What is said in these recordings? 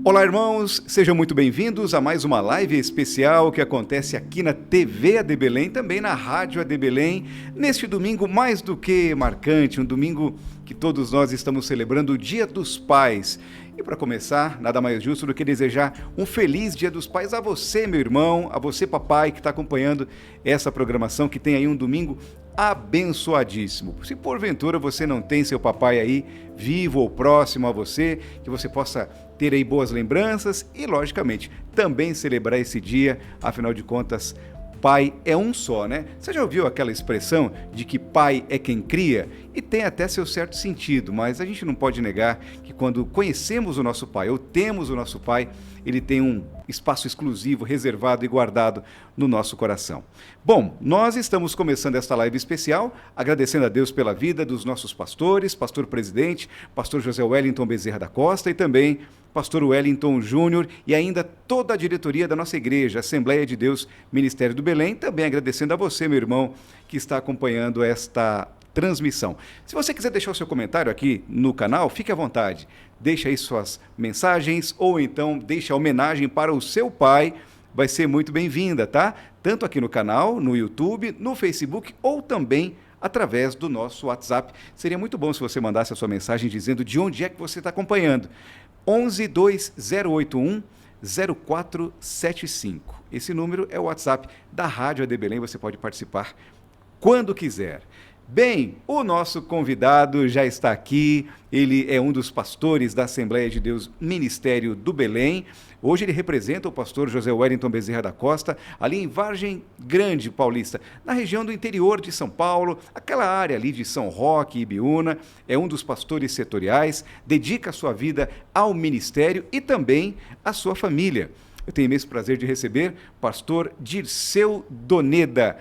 Olá, irmãos, sejam muito bem-vindos a mais uma live especial que acontece aqui na TV AD Belém, também na Rádio AD Belém, neste domingo mais do que marcante, um domingo que todos nós estamos celebrando o Dia dos Pais. E para começar, nada mais justo do que desejar um feliz Dia dos Pais a você, meu irmão, a você, papai, que está acompanhando essa programação, que tem aí um domingo abençoadíssimo. Se porventura você não tem seu papai aí vivo ou próximo a você, que você possa ter aí boas lembranças e, logicamente, também celebrar esse dia, afinal de contas, pai é um só, né? Você já ouviu aquela expressão de que pai é quem cria? E tem até seu certo sentido, mas a gente não pode negar que quando conhecemos o nosso pai ou temos o nosso pai, ele tem um espaço exclusivo, reservado e guardado no nosso coração. Bom, nós estamos começando esta live especial, agradecendo a Deus pela vida dos nossos pastores, pastor presidente, pastor José Wellington Bezerra da Costa e também pastor Wellington Júnior e ainda toda a diretoria da nossa igreja, Assembleia de Deus, Ministério do Belém, também agradecendo a você, meu irmão, que está acompanhando esta transmissão. Se você quiser deixar o seu comentário aqui no canal, fique à vontade. Deixe aí suas mensagens ou então deixe a homenagem para o seu pai, vai ser muito bem-vinda, tá? Tanto aqui no canal, no YouTube, no Facebook ou também através do nosso WhatsApp. Seria muito bom se você mandasse a sua mensagem dizendo de onde é que você está acompanhando. 11 2081 0475. Esse número é o WhatsApp da Rádio AD Belém, você pode participar quando quiser. Bem, o nosso convidado já está aqui, ele é um dos pastores da Assembleia de Deus Ministério do Belém. Hoje ele representa o pastor José Wellington Bezerra da Costa, ali em Vargem Grande Paulista, na região do interior de São Paulo, aquela área ali de São Roque e Ibiúna. É um dos pastores setoriais, dedica a sua vida ao ministério e também à sua família. Eu tenho imenso prazer de receber pastor Dirceu Doneda.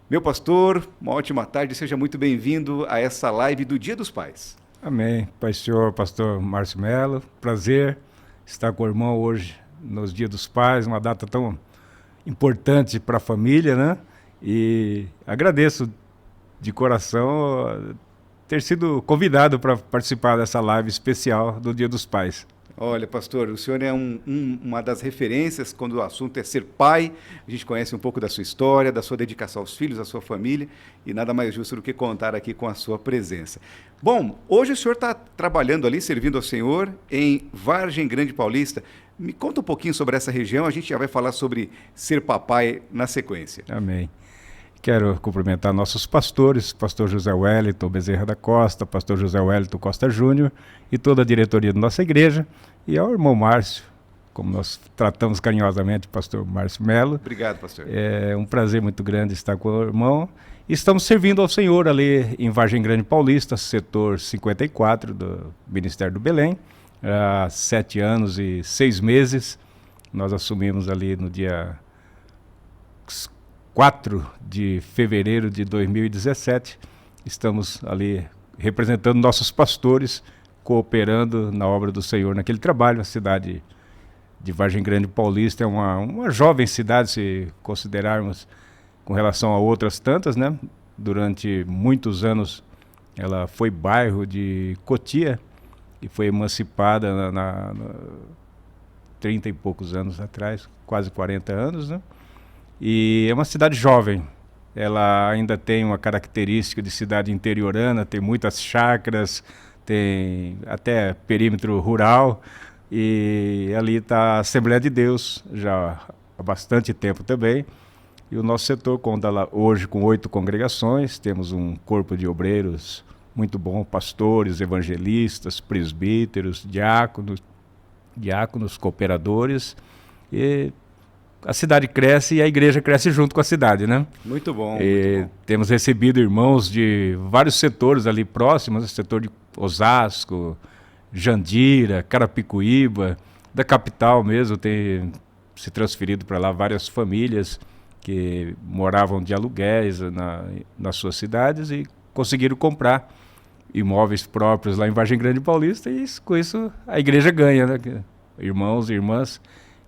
Meu pastor, uma ótima tarde, seja muito bem-vindo a essa live do Dia dos Pais. Amém. Pai Senhor, pastor Márcio Melo, prazer estar com o irmão hoje nos Dias dos Pais, uma data tão importante para a família, né? E agradeço de coração ter sido convidado para participar dessa live especial do Dia dos Pais. Olha, pastor, o senhor é uma das referências quando o assunto é ser pai. A gente conhece um pouco da sua história, da sua dedicação aos filhos, à sua família, e nada mais justo do que contar aqui com a sua presença. Bom, hoje o senhor está trabalhando ali, servindo ao Senhor, em Vargem Grande Paulista. Me conta um pouquinho sobre essa região, a gente já vai falar sobre ser papai na sequência. Amém. Quero cumprimentar nossos pastores, pastor José Wellington Bezerra da Costa, pastor José Wellington Costa Júnior e toda a diretoria da nossa igreja, e ao irmão Márcio, como nós tratamos carinhosamente, pastor Márcio Melo. Obrigado, pastor. É um prazer muito grande estar com o irmão. Estamos servindo ao Senhor ali em Vargem Grande Paulista, setor 54 do Ministério do Belém. Há 7 anos e 6 meses, nós assumimos ali no dia 4 de fevereiro de 2017, estamos ali representando nossos pastores, cooperando na obra do Senhor naquele trabalho. A cidade de Vargem Grande Paulista é uma jovem cidade, se considerarmos com relação a outras tantas, né? Durante muitos anos ela foi bairro de Cotia e foi emancipada na 30 e poucos anos atrás, quase 40 anos, né? E é uma cidade jovem, ela ainda tem uma característica de cidade interiorana, tem muitas chácaras, tem até perímetro rural, e ali está a Assembleia de Deus, já há bastante tempo também. E o nosso setor conta lá hoje com 8 congregações, temos um corpo de obreiros muito bom, pastores, evangelistas, presbíteros, diáconos, cooperadores, e a cidade cresce e a igreja cresce junto com a cidade, né? Muito bom, muito bom. Temos recebido irmãos de vários setores ali próximos, o setor de Osasco, Jandira, Carapicuíba, da capital mesmo, tem se transferido para lá várias famílias que moravam de aluguéis nas suas cidades e conseguiram comprar imóveis próprios lá em Vargem Grande Paulista, e com isso a igreja ganha, né? Irmãos e irmãs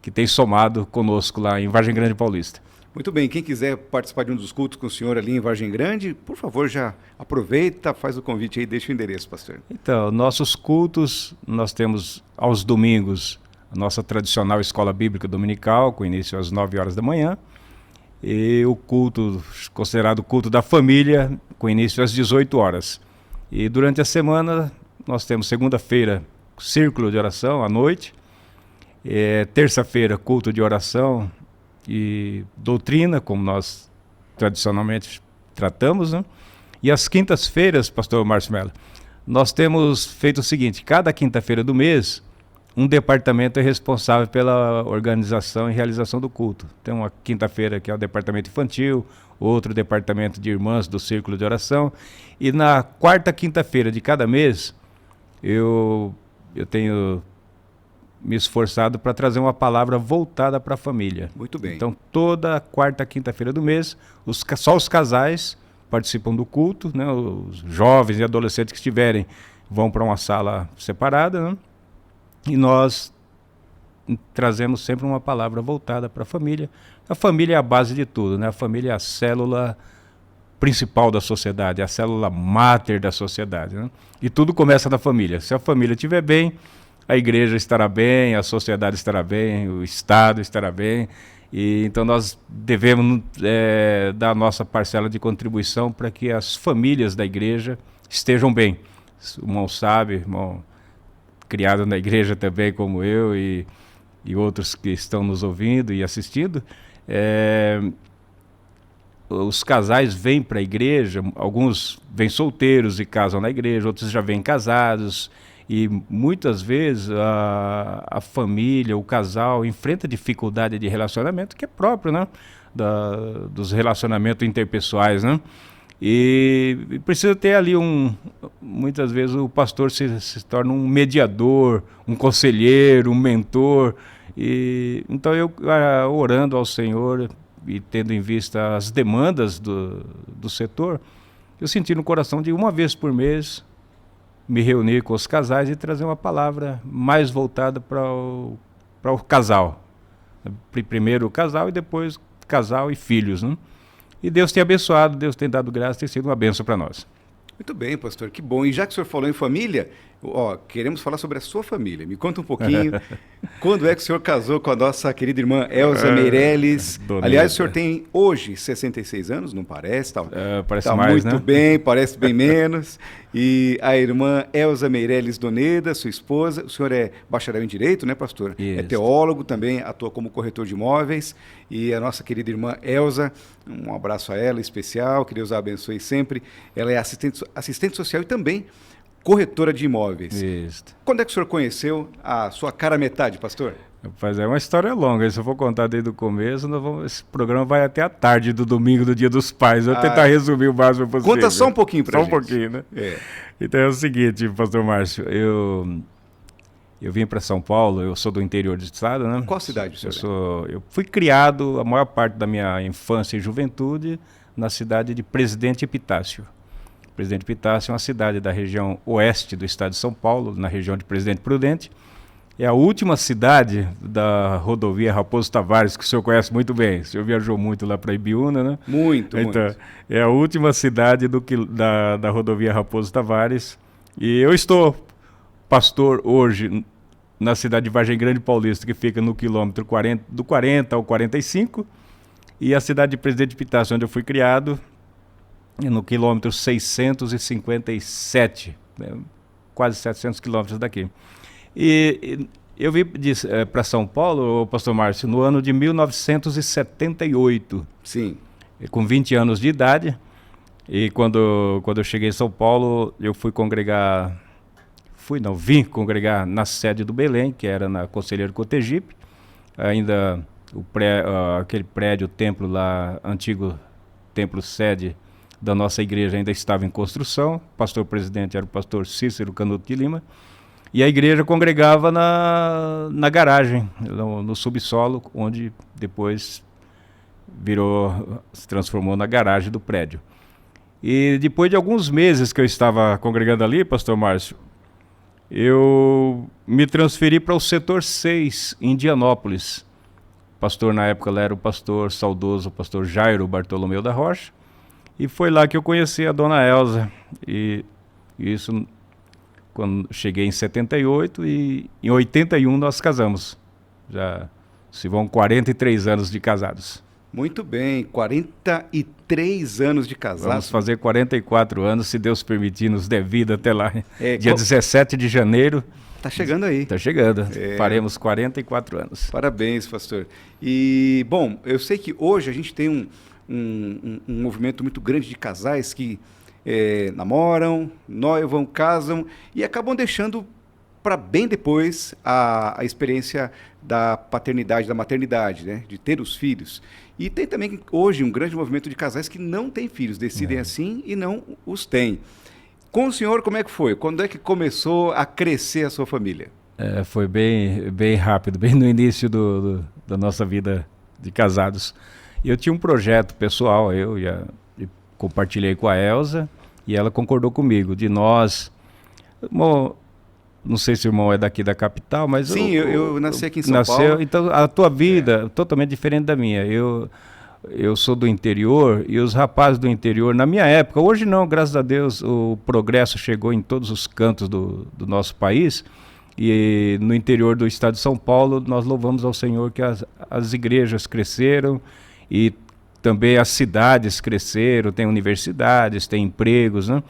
que têm somado conosco lá em Vargem Grande Paulista. Muito bem, quem quiser participar de um dos cultos com o senhor ali em Vargem Grande, por favor, já aproveita, faz o convite aí, deixa o endereço, pastor. Então, nossos cultos, nós temos aos domingos, a nossa tradicional escola bíblica dominical, com início às 9 horas da manhã, e o culto, considerado culto da família, com início às 18 horas. E durante a semana, nós temos segunda-feira, círculo de oração à noite, terça-feira, culto de oração e doutrina, como nós tradicionalmente tratamos, né? E às quintas-feiras, pastor Márcio Mello, nós temos feito o seguinte: cada quinta-feira do mês, um departamento é responsável pela organização e realização do culto. Tem uma quinta-feira que é o departamento infantil, outro departamento de irmãs do círculo de oração, e na quarta quinta-feira de cada mês, eu tenho me esforçado para trazer uma palavra voltada para a família. Muito bem. Então, toda quarta quinta-feira do mês, só os casais participam do culto, né? Os jovens e adolescentes que estiverem vão para uma sala separada, né? E nós trazemos sempre uma palavra voltada para a família. A família é a base de tudo, né? A família é a célula principal da sociedade, é a célula máter da sociedade, né? E tudo começa na família. Se a família estiver bem, a igreja estará bem, a sociedade estará bem, o Estado estará bem. E então nós devemos dar a nossa parcela de contribuição para que as famílias da igreja estejam bem. O irmão sabe, irmão criado na igreja também como eu e outros que estão nos ouvindo e assistindo, os casais vêm para a igreja, alguns vêm solteiros e casam na igreja, outros já vêm casados. E muitas vezes a família, o casal, enfrenta dificuldade de relacionamento que é próprio, né? Dos relacionamentos interpessoais, né? E precisa ter ali muitas vezes o pastor se torna um mediador, um conselheiro, um mentor. E então eu, orando ao Senhor e tendo em vista as demandas do setor, eu senti no coração de uma vez por mês me reunir com os casais e trazer uma palavra mais voltada para o casal. Primeiro o casal e depois casal e filhos, né? E Deus tem abençoado, Deus tem dado graça, tem sido uma bênção para nós. Muito bem, pastor, que bom. E já que o senhor falou em família, queremos falar sobre a sua família. Me conta um pouquinho, quando é que o senhor casou com a nossa querida irmã Elza Meirelles? Aliás, o senhor tem hoje 66 anos, não parece? Parece tá mais, muito né? bem, parece bem menos. E a irmã Elza Meirelles Doneda, sua esposa, o senhor é bacharel em Direito, né, pastor? Isso. É teólogo, também atua como corretor de imóveis. E a nossa querida irmã Elza, um abraço a ela especial, que Deus a abençoe sempre. Ela é assistente social e também corretora de imóveis. Isso. Quando é que o senhor conheceu a sua cara metade, pastor? Rapaz, é uma história longa. Se eu for contar desde o começo, esse programa vai até a tarde do domingo do Dia dos Pais. Eu vou tentar resumir o máximo possível. Conta só um pouquinho pra gente. Só um pouquinho, né? Então é o seguinte, pastor Márcio, eu vim para São Paulo, eu sou do interior do estado, né? Qual cidade o senhor Eu fui criado a maior parte da minha infância e juventude na cidade de Presidente Epitácio. Presidente Epitácio é uma cidade da região oeste do estado de São Paulo, na região de Presidente Prudente. É a última cidade da rodovia Raposo Tavares, que o senhor conhece muito bem. O senhor viajou muito lá para Ibiúna, né? Muito. É a última cidade da rodovia Raposo Tavares. E eu estou pastor hoje na cidade de Vargem Grande Paulista, que fica no quilômetro 40, do 40 ao 45. E a cidade de Presidente Epitácio, onde eu fui criado, no quilômetro 657, né? Quase 700 quilômetros daqui. E eu vim para São Paulo, pastor Márcio, no ano de 1978. Sim. Com 20 anos de idade. E quando eu cheguei em São Paulo, eu vim congregar na sede do Belém, que era na Conselheiro Cotegipe. Ainda aquele prédio, o templo lá, antigo templo sede da nossa igreja ainda estava em construção. O pastor presidente era o pastor Cícero Canuto de Lima. E a igreja congregava na garagem, no subsolo, onde depois se transformou na garagem do prédio. E depois de alguns meses que eu estava congregando ali, pastor Márcio, eu me transferi para o setor 6, em Indianópolis. O pastor na época era o pastor saudoso, o pastor Jairo Bartolomeu da Rocha. E foi lá que eu conheci a dona Elza. E isso quando cheguei em 78 e em 81 nós casamos. Já se vão 43 anos de casados. Muito bem, 43 anos de casados. Vamos fazer 44 anos, se Deus permitir, nos der vida até lá. Dia 17 de janeiro. Está chegando aí. Está chegando. Faremos 44 anos. Parabéns, pastor. E, bom, eu sei que hoje a gente tem um movimento muito grande de casais que namoram, noivam, casam e acabam deixando para bem depois a experiência da paternidade, da maternidade, né? De ter os filhos. E tem também hoje um grande movimento de casais que não têm filhos, decidem assim e não os têm. Com o senhor, como é que foi? Quando é que começou a crescer a sua família? Foi bem rápido, bem no início da nossa vida de casados. Eu tinha um projeto pessoal, eu compartilhei com a Elza e ela concordou comigo, de nós... Não sei se o irmão é daqui da capital, mas... Sim, eu nasci aqui em São Paulo. Então, a tua vida é totalmente diferente da minha. Eu sou do interior e os rapazes do interior, na minha época, hoje não, graças a Deus, o progresso chegou em todos os cantos do nosso país. E no interior do estado de São Paulo, nós louvamos ao Senhor que as igrejas cresceram e também as cidades cresceram, tem universidades, tem empregos, né?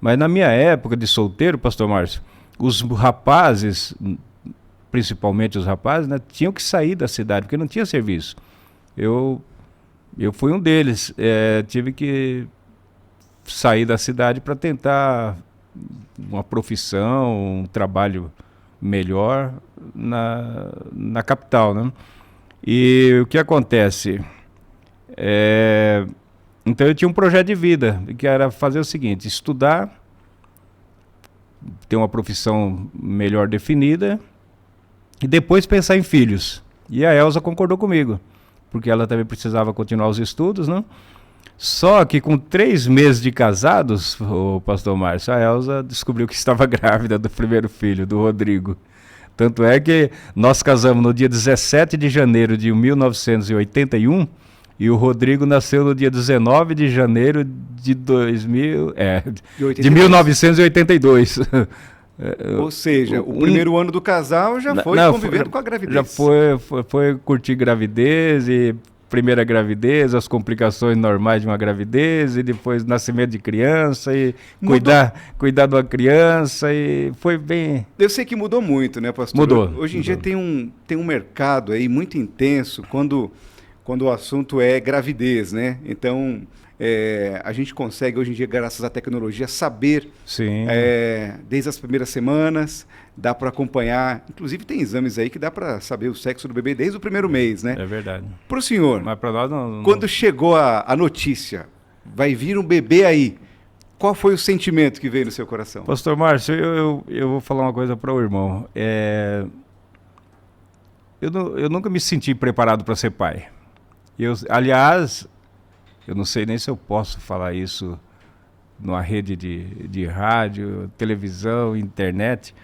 Mas na minha época de solteiro, pastor Márcio, os rapazes, principalmente os rapazes, né, tinham que sair da cidade, porque não tinha serviço. Eu fui um deles, tive que sair da cidade para tentar uma profissão, um trabalho melhor na capital, né? E o que acontece? Então eu tinha um projeto de vida, que era fazer o seguinte, estudar, ter uma profissão melhor definida e depois pensar em filhos. E a Elza concordou comigo, porque ela também precisava continuar os estudos, né? Só que com 3 meses de casados, o pastor Márcio, a Elza descobriu que estava grávida do primeiro filho, do Rodrigo. Tanto é que nós casamos no dia 17 de janeiro de 1981 e o Rodrigo nasceu no dia 19 de janeiro de 1982. Ou seja, o primeiro ano do casal já foi convivendo com a gravidez. Já foi curtir gravidez e primeira gravidez, as complicações normais de uma gravidez e depois nascimento de criança e cuidar de uma criança e foi bem... Eu sei que mudou muito, né, pastor? Mudou. Hoje em dia tem um mercado aí muito intenso quando o assunto é gravidez, né? Então, a gente consegue hoje em dia, graças à tecnologia, saber desde as primeiras semanas, dá para acompanhar, inclusive tem exames aí que dá para saber o sexo do bebê desde o primeiro mês, né? É verdade. Para o senhor, mas para nós não... quando chegou a notícia, vai vir um bebê aí, qual foi o sentimento que veio no seu coração? Pastor Márcio, eu vou falar uma coisa para o irmão. Eu nunca me senti preparado para ser pai. Aliás, eu não sei nem se eu posso falar isso numa rede de rádio, televisão, internet,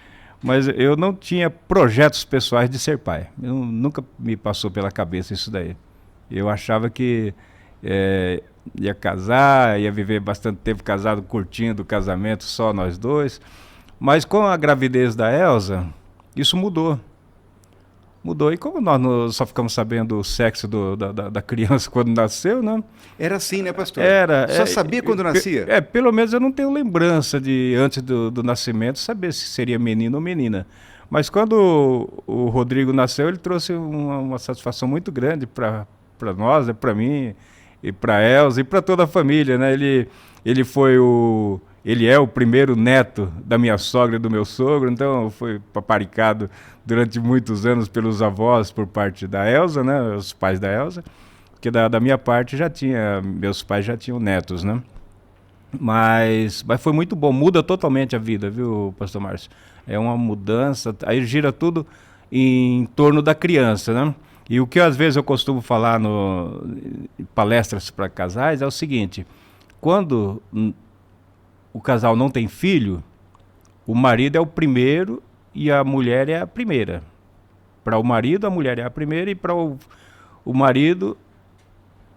mas eu não tinha projetos pessoais de ser pai. Nunca me passou pela cabeça isso daí. Eu achava que ia casar, ia viver bastante tempo casado, curtindo o casamento, só nós dois. Mas com a gravidez da Elza, isso mudou. E como nós só ficamos sabendo o sexo da criança quando nasceu, né? Era assim, né, pastor? Só sabia quando nascia? Pelo menos eu não tenho lembrança de, antes do nascimento, saber se seria menino ou menina. Mas quando o Rodrigo nasceu, ele trouxe uma satisfação muito grande para nós, né, para mim, e para a Elza, e para toda a família, né? Ele é o primeiro neto da minha sogra e do meu sogro, então foi paparicado durante muitos anos pelos avós por parte da Elza, né, os pais da Elza, porque da minha parte meus pais já tinham netos, né? Mas foi muito bom, muda totalmente a vida, viu, pastor Márcio? É uma mudança, aí gira tudo em torno da criança, né? E o que às vezes eu costumo falar em palestras para casais é o seguinte: quando o casal não tem filho, o marido é o primeiro e a mulher é a primeira. Para o marido, a mulher é a primeira, e para o marido,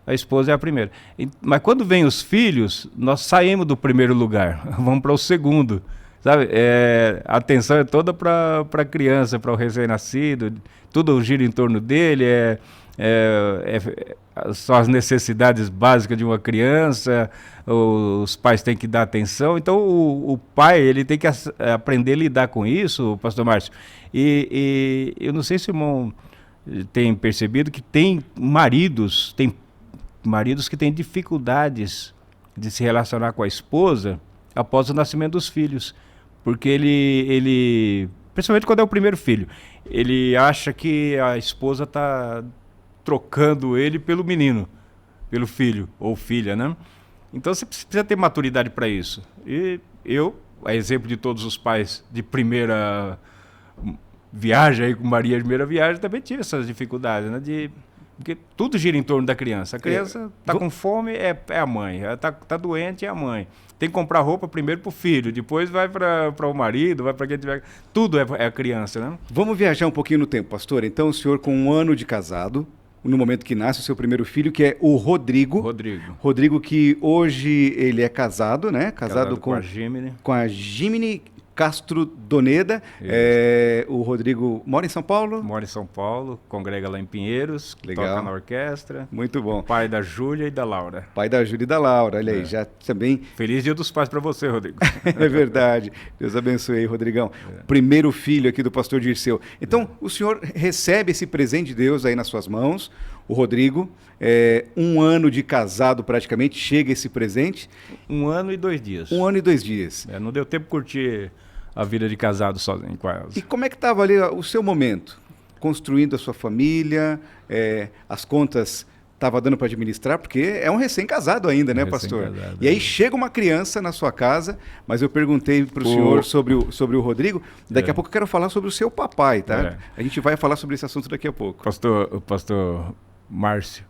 a esposa é a primeira. Mas quando vem os filhos, nós saímos do primeiro lugar, vamos para o segundo. sabe? A atenção é toda para a criança, para o recém-nascido, tudo gira em torno dele, são as necessidades básicas de uma criança, os pais têm que dar atenção, então o pai ele tem que aprender a lidar com isso, pastor Márcio, e eu não sei se o irmão tem percebido que tem maridos que têm dificuldades de se relacionar com a esposa após o nascimento dos filhos, porque ele principalmente quando é o primeiro filho, ele acha que a esposa está trocando ele pelo menino, pelo filho ou filha, né? Então você precisa ter maturidade para isso. E eu, a exemplo de todos os pais de primeira viagem, aí com Maria de primeira viagem, também tive essas dificuldades, né? Porque tudo gira em torno da criança. A criança está com fome, é a mãe. Ela tá doente, é a mãe. Tem que comprar roupa primeiro para o filho, depois vai para o marido, vai para quem tiver... Tudo é a criança, né? Vamos viajar um pouquinho no tempo, pastor. Então, o senhor com 1 ano de casado, no momento que nasce o seu primeiro filho, que é o Rodrigo. Rodrigo, que hoje ele é casado, né? Casado com a Gimene. Com a Gimene Castro Doneda. O Rodrigo mora em São Paulo? Mora em São Paulo, congrega lá em Pinheiros, toca na orquestra. Muito bom. Pai da Júlia e da Laura. Pai da Júlia e da Laura, olha aí, já também... Feliz Dia dos Pais para você, Rodrigo. É verdade. Deus abençoe aí, Rodrigão. Primeiro filho aqui do pastor Dirceu. Então, o senhor recebe esse presente de Deus aí nas suas mãos, o Rodrigo, 1 ano de casado praticamente, chega esse presente. 1 ano e 2 dias. 1 ano e 2 dias. Não deu tempo de curtir a vida de casado sozinho com elas. E como é que estava ali o seu momento? Construindo a sua família, as contas estava dando para administrar, porque é um recém-casado ainda, né, pastor? E aí chega uma criança na sua casa, mas eu perguntei para o senhor sobre o Rodrigo, daqui a pouco eu quero falar sobre o seu papai, tá? A gente vai falar sobre esse assunto daqui a pouco. Pastor Márcio,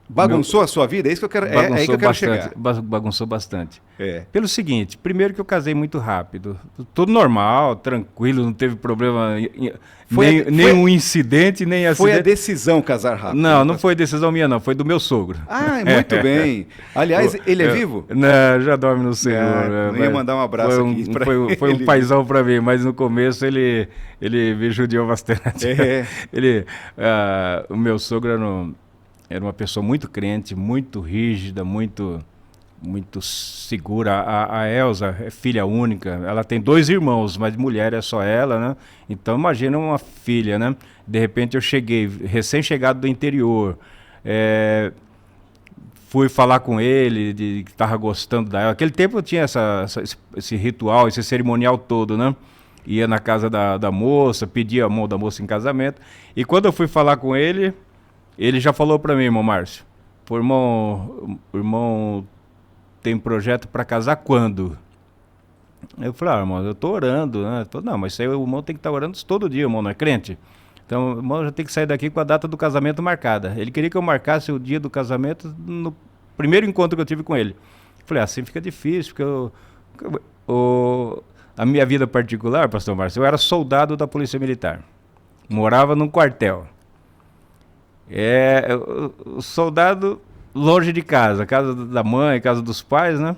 bagunçou a sua vida? É isso que eu quero, é aí que eu quero chegar. Bagunçou bastante. Pelo seguinte, primeiro que eu casei muito rápido. Tudo normal, tranquilo, não teve problema, nenhum incidente, nem acidente. Foi a decisão casar rápido? Não foi decisão minha não, foi do meu sogro. Muito bem. Aliás, ele é vivo? Não, já dorme no Senhor. Não ia mandar um abraço aqui para ele. Foi um paizão para mim, mas no começo ele me judiou bastante. O meu sogro era uma pessoa muito crente, muito rígida, muito segura. A Elza é filha única, ela tem 2 irmãos, mas mulher é só ela, né? Então imagina uma filha, né? De repente eu cheguei, recém-chegado do interior, fui falar com ele, que estava gostando da Elza. Naquele tempo eu tinha esse ritual, esse cerimonial todo, né? Ia na casa da moça, pedia a mão da moça em casamento, e quando eu fui falar com ele já falou para mim, irmão Márcio, irmão tem projeto para casar quando? Eu falei, irmão, eu tô orando, né? Não, mas isso aí o irmão tem que estar orando todo dia, irmão, não é crente? Então o irmão já tem que sair daqui com a data do casamento marcada. Ele queria que eu marcasse o dia do casamento no primeiro encontro que eu tive com ele. Eu falei, assim fica difícil, porque a minha vida particular, pastor Márcio, eu era soldado da Polícia Militar. Morava num quartel. O soldado longe de casa da mãe, casa dos pais, né?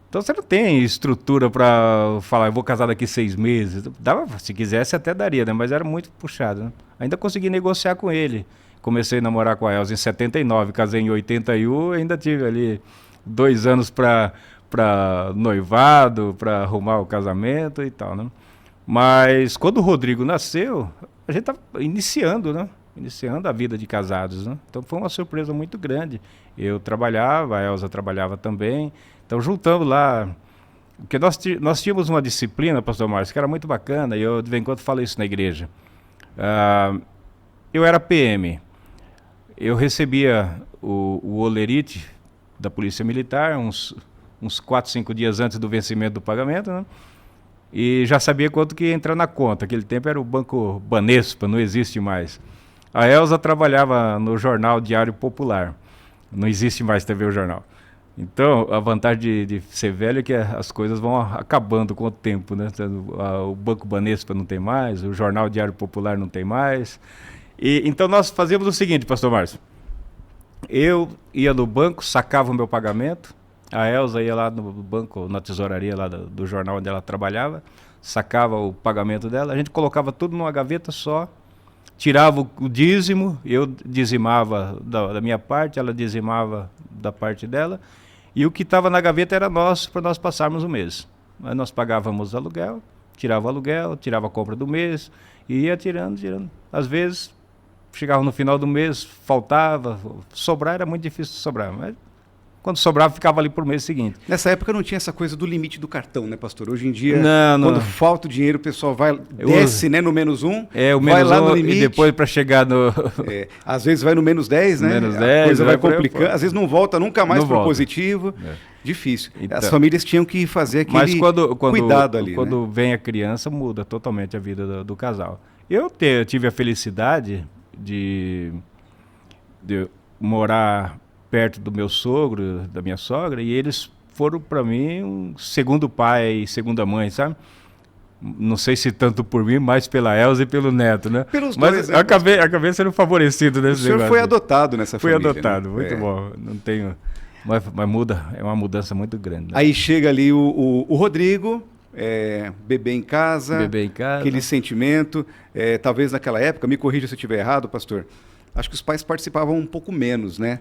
Então você não tem estrutura para falar, eu vou casar daqui 6 meses. Dava, se quisesse até daria, né? Mas era muito puxado, né? Ainda consegui negociar com ele. Comecei a namorar com a Elza em 79, casei em 81, ainda tive ali 2 anos para noivado, para arrumar o casamento e tal, né? Mas quando o Rodrigo nasceu, a gente estava iniciando, né? Iniciando a vida de casados, né? Então foi uma surpresa muito grande. Eu trabalhava, a Elza trabalhava também. Então juntamos lá, porque nós tínhamos uma disciplina, pastor Márcio, que era muito bacana, e eu de vez em quando falo isso na igreja. Eu era PM, eu recebia o olerite da Polícia Militar uns 4, 5 dias antes do vencimento do pagamento, né? E já sabia quanto que ia entrar na conta. Aquele tempo era o Banco Banespa, não existe mais. A Elza trabalhava no jornal Diário Popular. Não existe mais TV o jornal. Então, a vantagem de ser velho é que as coisas vão acabando com o tempo, né? O Banco Banespa não tem mais, o jornal Diário Popular não tem mais. Então, nós fazíamos o seguinte, pastor Márcio. Eu ia no banco, sacava o meu pagamento, A Elza ia lá no banco, na tesouraria lá do jornal onde ela trabalhava, sacava o pagamento dela, a gente colocava tudo numa gaveta só, tirava o dízimo, eu dizimava da minha parte, ela dizimava da parte dela, e o que estava na gaveta era nosso para nós passarmos o mês. Aí nós pagávamos aluguel, tirava a compra do mês, e ia tirando. Às vezes, chegava no final do mês, faltava, sobrar era muito difícil de sobrar, mas quando sobrava, ficava ali por mês seguinte. Nessa época não tinha essa coisa do limite do cartão, né, pastor? Hoje em dia, não. Quando falta o dinheiro, o pessoal desce, né, no -1, vai lá no limite. E depois para chegar no... às vezes vai no -10, né? -10, a coisa vai complicando. Às vezes não volta nunca mais para o positivo. Difícil. Então, as famílias tinham que fazer aquele cuidado ali. Quando vem a criança, muda totalmente a vida do casal. Eu tive a felicidade de morar perto do meu sogro, da minha sogra, e eles foram para mim um segundo pai e segunda mãe, sabe? Não sei se tanto por mim, mais pela Elza e pelo neto, né? Pelos mas dois, né? Acabei sendo favorecido nesse negócio. O senhor foi adotado nessa família. Fui adotado, né? Muito bom. Não tenho... Mas muda, é uma mudança muito grande. Né? Aí chega ali o Rodrigo, bebê em casa, aquele sentimento. Talvez naquela época, me corrija se eu estiver errado, pastor, acho que os pais participavam um pouco menos, né?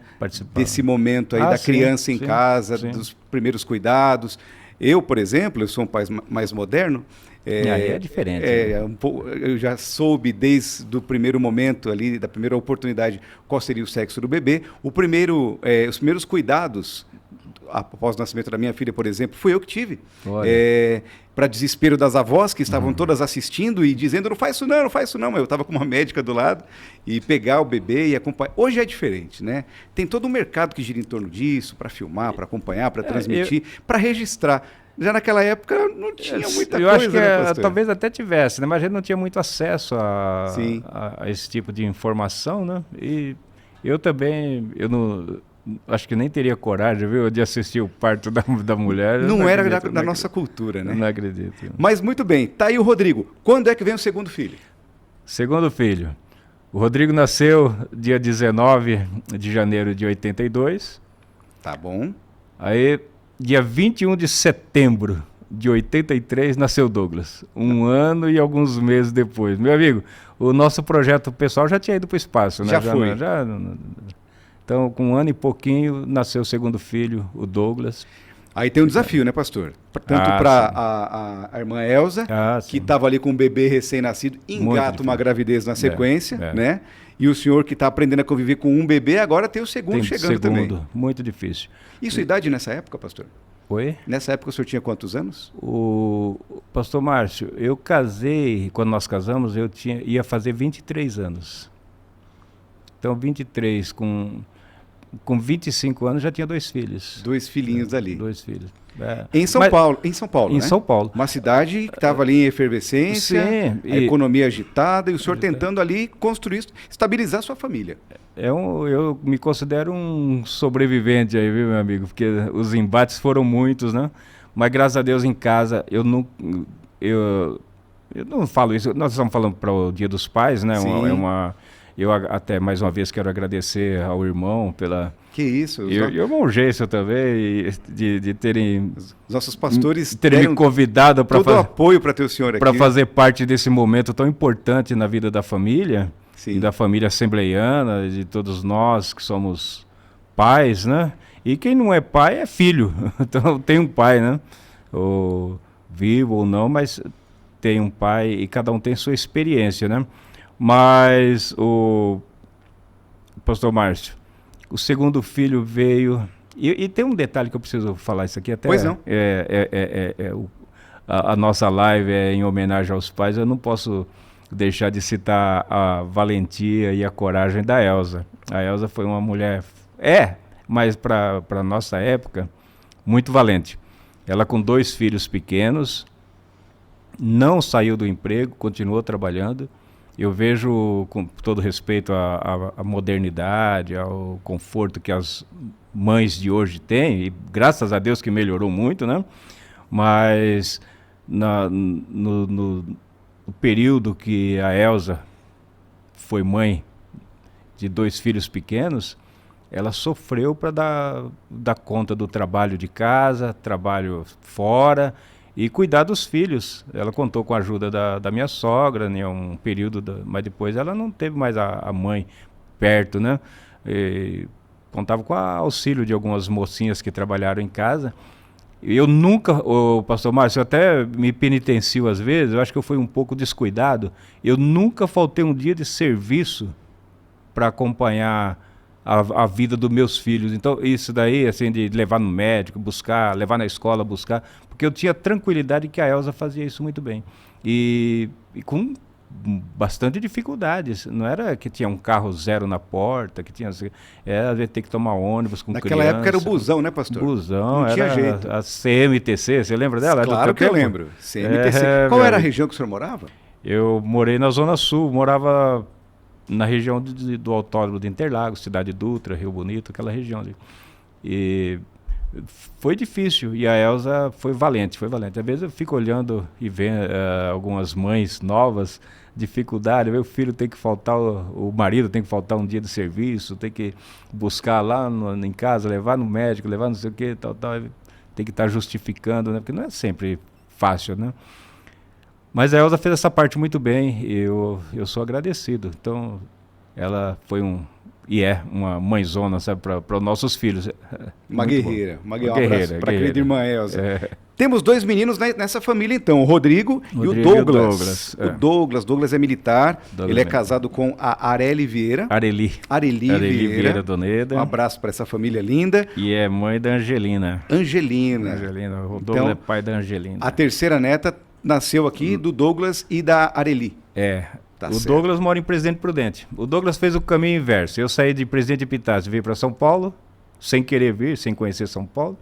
Desse momento aí da criança em casa, dos primeiros cuidados. Eu, por exemplo, eu sou um pai mais moderno. Aí é diferente. Eu já soube desde o primeiro momento ali, da primeira oportunidade, qual seria o sexo do bebê. Os primeiros cuidados após o nascimento da minha filha, por exemplo, fui eu que tive. Para desespero das avós, que estavam todas assistindo e dizendo, não faz isso não. Mas eu estava com uma médica do lado e pegar o bebê e acompanhar. Hoje é diferente, né? Tem todo um mercado que gira em torno disso, para filmar, para acompanhar, para transmitir, para registrar. Já naquela época não tinha muita coisa, eu acho que né, talvez até tivesse, né? Mas a gente não tinha muito acesso a esse tipo de informação, né? E eu também, acho que nem teria coragem, viu, de assistir o parto da mulher. Não era da nossa cultura, né? Não acredito. Mas muito bem, tá aí o Rodrigo. Quando é que vem o segundo filho? Segundo filho. O Rodrigo nasceu dia 19 de janeiro de 82. Tá bom. Aí, dia 21 de setembro de 83, nasceu Douglas. 1 ano e alguns meses depois. Meu amigo, o nosso projeto pessoal já tinha ido para o espaço, né? Já foi. Então, com 1 ano e pouquinho, nasceu o segundo filho, o Douglas. Aí tem um desafio, né, pastor? Tanto para a irmã Elza, que estava ali com um bebê recém-nascido, engata uma gravidez na sequência, né? E o senhor que está aprendendo a conviver com um bebê, agora tem o segundo chegando também. Muito difícil. E sua idade nessa época, pastor? Oi? Nessa época o senhor tinha quantos anos? O pastor Márcio, eu casei, quando nós casamos, ia fazer 23 anos. Então, 23 com 25 anos já tinha 2 filhos. 2 filhinhos ali. 2 filhos. Em São Paulo, Em né? São Paulo. Uma cidade que estava ali em efervescência, a economia agitada e o senhor tentando ali construir, estabilizar sua família. Eu me considero um sobrevivente aí, viu, meu amigo? Porque os embates foram muitos, né? Mas graças a Deus em casa, eu não falo isso, nós estamos falando para o Dia dos Pais, né? Eu até mais uma vez quero agradecer ao irmão pela... Que isso? E ao irmão Geisso também, de terem... Os nossos pastores terem me convidado para todo o apoio para ter o senhor aqui. Para fazer parte desse momento tão importante na vida da família, e da família assembleiana, de todos nós que somos pais, né? E quem não é pai é filho. Então tem um pai, né? Ou vivo ou não, mas tem um pai e cada um tem sua experiência, né? Mas o pastor Márcio, o segundo filho veio... E tem um detalhe que eu preciso falar isso aqui até... Pois não. A nossa live é em homenagem aos pais, eu não posso deixar de citar a valentia e a coragem da Elza. A Elza foi uma mulher... mas para a nossa época, muito valente. Ela com 2 filhos pequenos, não saiu do emprego, continuou trabalhando. Eu vejo, com todo respeito à modernidade, ao conforto que as mães de hoje têm, e graças a Deus que melhorou muito, né? Mas no período que a Elza foi mãe de 2 filhos pequenos, ela sofreu para dar conta do trabalho de casa, trabalho fora e cuidar dos filhos. Ela contou com a ajuda da minha sogra em um período, mas depois ela não teve mais a mãe perto, né? E contava com o auxílio de algumas mocinhas que trabalharam em casa. Eu nunca, o pastor Márcio, eu até me penitencio às vezes, eu acho que eu fui um pouco descuidado. Eu nunca faltei um dia de serviço para acompanhar a vida dos meus filhos. Então, isso daí, assim, de levar no médico, buscar, levar na escola, buscar, porque eu tinha tranquilidade que a Elza fazia isso muito bem. E com bastante dificuldades. Não era que tinha um carro zero na porta, que tinha... Às vezes ter que tomar ônibus com criança. Naquela época era o busão, né, pastor? Busão. Não tinha era jeito. A CMTC, você lembra dela? Claro que eu lembro. CMTC. Qual era a região que o senhor morava? Eu morei na Zona Sul, morava na região do Autódromo de Interlagos, Cidade Dutra, Rio Bonito, aquela região ali. E foi difícil, e a Elza foi valente, foi valente. Às vezes eu fico olhando e vendo algumas mães novas, dificuldade, meu filho tem que faltar, o marido tem que faltar um dia de serviço, tem que buscar lá em casa, levar no médico, levar não sei o que, tal, tem que estar justificando, né? Porque não é sempre fácil, né? Mas a Elza fez essa parte muito bem e eu sou agradecido. Então, ela foi uma mãezona, sabe, para os nossos filhos. Uma guerreira. Uma guerreira. Para a querida irmã Elza. Temos dois meninos nessa família, então, o Rodrigo e o Douglas. Douglas é militar, ele é casado com a Areli Vieira. Areli Vieira Doneda. Um abraço para essa família linda. E é mãe da Angelina. O Douglas é pai da Angelina. A terceira neta nasceu aqui do Douglas e da Areli. Tá certo. Douglas mora em Presidente Prudente. O Douglas fez o caminho inverso. Eu saí de Presidente Epitácio e vim para São Paulo, sem querer vir, sem conhecer São Paulo.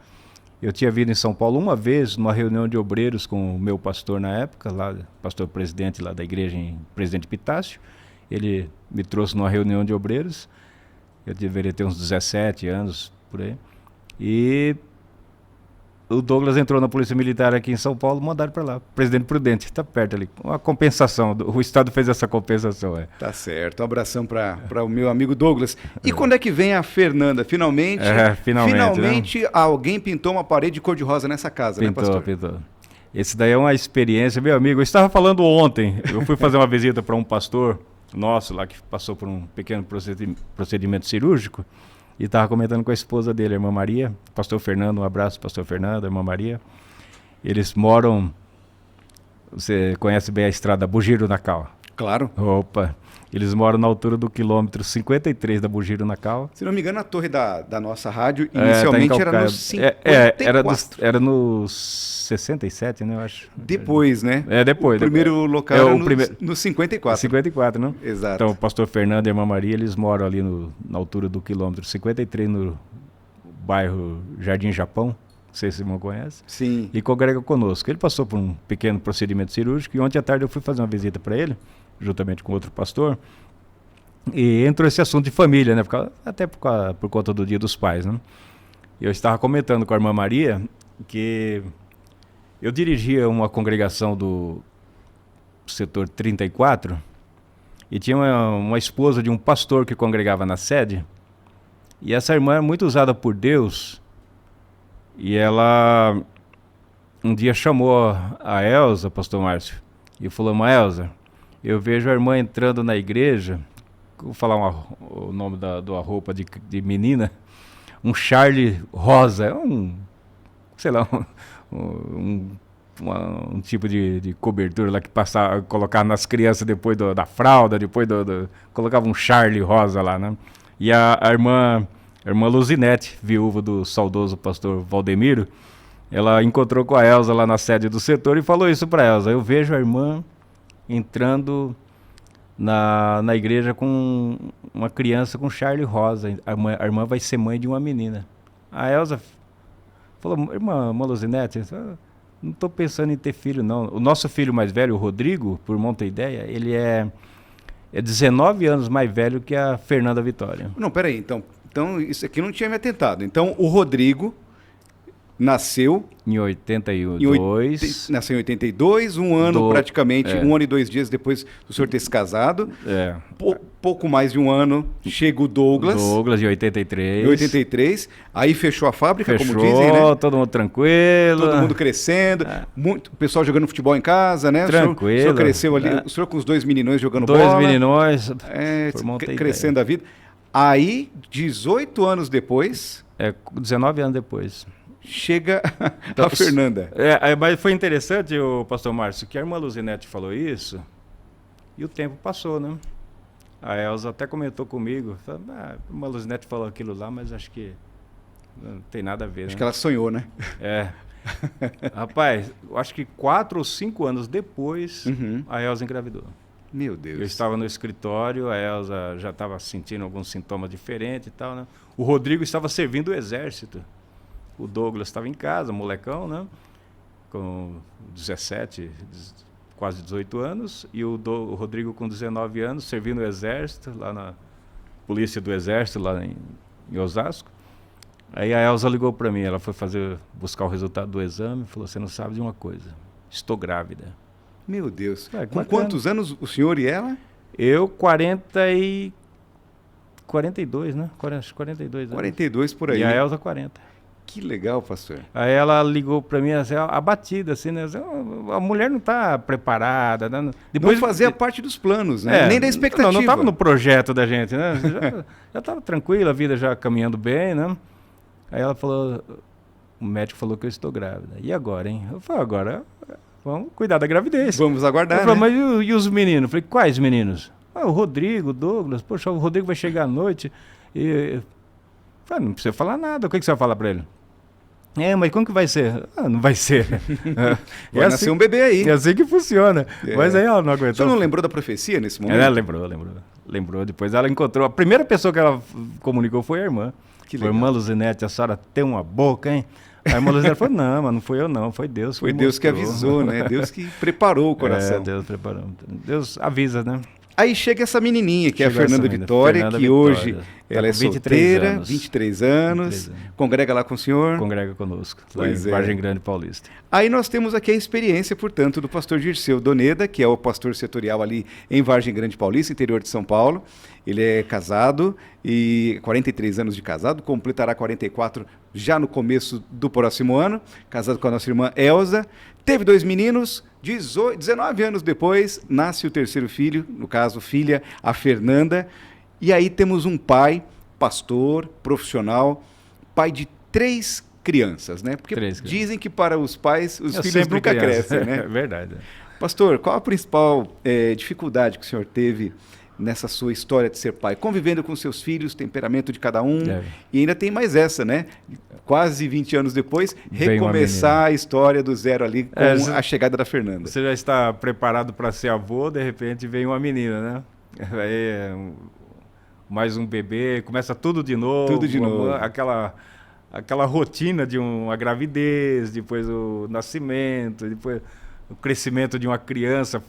Eu tinha vindo em São Paulo uma vez, numa reunião de obreiros com o meu pastor na época, lá, pastor presidente lá da igreja em Presidente Epitácio. Ele me trouxe numa reunião de obreiros. Eu deveria ter uns 17 anos, por aí. E o Douglas entrou na Polícia Militar aqui em São Paulo, mandaram para lá. Presidente Prudente, está perto ali. Uma compensação, o Estado fez essa compensação. Tá certo, um abração para o meu amigo Douglas. E quando é que vem a Fernanda? Finalmente, né? Alguém pintou uma parede cor-de-rosa nessa casa, né, pastor? Pintou. Esse daí é uma experiência, meu amigo. Eu estava falando ontem, eu fui fazer uma visita para um pastor nosso lá, que passou por um pequeno procedimento cirúrgico, e estava comentando com a esposa dele, a irmã Maria, pastor Fernando, um abraço, pastor Fernando, a irmã Maria. Eles moram, você conhece bem a estrada Bugiro Nacal? Claro. Opa, eles moram na altura do quilômetro 53 da Bugiro Nacal. Se não me engano, a torre da nossa rádio, inicialmente era no 54. Era no 67, né, eu acho. Depois, né? Depois. O primeiro local era no 54. 54, né? Exato. Então, o pastor Fernando e a irmã Maria, eles moram ali na altura do quilômetro 53, no bairro Jardim Japão. Não sei se o irmão conhece. Sim. E congrega conosco. Ele passou por um pequeno procedimento cirúrgico e ontem à tarde eu fui fazer uma visita para ele, juntamente com outro pastor, e entrou esse assunto de família, né? Por conta do Dia dos Pais, né? Eu estava comentando com a irmã Maria que eu dirigia uma congregação do setor 34 e tinha uma esposa de um pastor que congregava na sede, e essa irmã é muito usada por Deus, e ela um dia chamou a Elza, pastor Márcio, e falou: "Irmã Elza, eu vejo a irmã entrando na igreja", vou falar o nome da roupa de menina, um Charlie rosa, sei lá, um tipo de cobertura lá que colocava nas crianças depois da fralda, colocava um Charlie rosa lá, né? E a irmã Luzinete, viúva do saudoso pastor Valdemiro, ela encontrou com a Elza lá na sede do setor e falou isso para a Elza: "Eu vejo a irmã entrando na igreja com uma criança com Charlie rosa, a irmã vai ser mãe de uma menina". A Elza falou: irmã Luzinete, não estou pensando em ter filho, não. O nosso filho mais velho, o Rodrigo, por irmão ter ideia, ele é 19 anos mais velho que a Fernanda Vitória. Não, peraí, então isso aqui não tinha me atentado. Então, o Rodrigo nasceu em 82. Nasceu em 82, um ano praticamente, 1 ano e 2 dias depois do senhor ter se casado. pouco mais de um ano, chega o Douglas. Douglas, de 83. Em 83. Aí fechou a fábrica, Fechou, como dizem, né? todo mundo tranquilo. Todo mundo crescendo. Muito, o pessoal jogando futebol em casa, né? Tranquilo. O senhor cresceu ali, o senhor com os 2 meninões jogando dois bola. meninões. Crescendo a vida. Aí, 18 anos depois... 19 anos depois. Chega a Fernanda. Mas foi interessante, o pastor Márcio, que a irmã Luzinete falou isso e o tempo passou, né? A Elza até comentou comigo, falou, a irmã Luzinete falou aquilo lá, mas acho que não tem nada a ver. Acho que ela sonhou, né? Rapaz, eu acho que 4 ou 5 anos depois, a Elza engravidou. Meu Deus. Eu estava no escritório, a Elza já estava sentindo alguns sintomas diferentes e tal, né? O Rodrigo estava servindo o exército. O Douglas estava em casa, molecão, né? Com 17, quase 18 anos. E o Rodrigo com 19 anos, servindo o exército, lá na Polícia do Exército, lá em Osasco. Aí a Elza ligou para mim, ela foi buscar o resultado do exame e falou, você não sabe de uma coisa, estou grávida. Meu Deus. Com quantos anos o senhor e ela? Eu, 42, né? 42 anos. 42 por aí. E a Elza, 40. Que legal, pastor. Aí ela ligou para mim, assim, abatida, assim, né? A mulher não está preparada. Né? Depois não fazia parte dos planos, né? Nem da expectativa. Não estava no projeto da gente, né? Já estava tranquila, a vida já caminhando bem, né? Aí ela falou, o médico falou que eu estou grávida. E agora, hein? Eu falei, agora vamos cuidar da gravidez. Vamos aguardar, eu falei, mas e os meninos? Eu falei, quais meninos? O Rodrigo, o Douglas. Poxa, o Rodrigo vai chegar à noite. Eu falei, não precisa falar nada. O que você vai falar para ele? Mas como que vai ser? Não vai ser. Vai nascer um bebê aí. É assim que funciona. Mas aí ela não aguentou. Você não lembrou da profecia nesse momento? Ela lembrou. Depois ela encontrou. A primeira pessoa que ela comunicou foi a irmã. Que legal. A irmã Luzinete, a senhora tem uma boca, hein? A irmã Luzinete falou, não, mas não fui eu não, foi Deus. Foi Deus que avisou, né? Deus que preparou o coração. Deus preparou. Deus avisa, né? Aí chega essa menininha, que é a Fernanda Vitória, que hoje ela é solteira, 23 anos, congrega lá com o senhor. Congrega conosco, lá em Vargem Grande Paulista. Aí nós temos aqui a experiência, portanto, do pastor Dirceu Doneda, que é o pastor setorial ali em Vargem Grande Paulista, interior de São Paulo. Ele é casado, e 43 anos de casado, completará 44 já no começo do próximo ano, casado com a nossa irmã Elza. Teve 2 meninos, 19 anos depois, nasce o terceiro filho, no caso, filha, a Fernanda. E aí temos um pai, pastor, profissional, pai de 3 crianças, né? Porque dizem que para os pais, os filhos nunca crescem, né? É verdade. Pastor, qual a principal dificuldade que o senhor teve nessa sua história de ser pai? Convivendo com seus filhos, temperamento de cada um, e ainda tem mais essa, né? Quase 20 anos depois, recomeçar a história do zero ali com a chegada da Fernanda. Você já está preparado para ser avô, de repente vem uma menina, né? Aí, mais um bebê, começa tudo de novo. Tudo de novo. Aquela rotina de uma gravidez, depois o nascimento, depois o crescimento de uma criança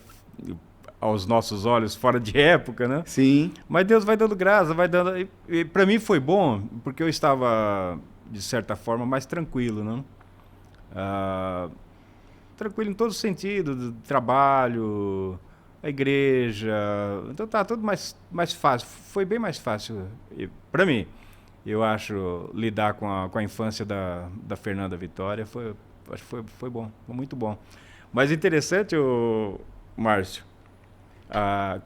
aos nossos olhos, fora de época, né? Sim. Mas Deus vai dando graça, vai dando... E para mim foi bom, porque eu estava, de certa forma, mais tranquilo, né? Tranquilo em todo sentido, do trabalho, a igreja... Então tá tudo mais fácil, foi bem mais fácil para mim. Eu acho, lidar com a infância da Fernanda Vitória foi bom, foi muito bom. Mas interessante, Márcio,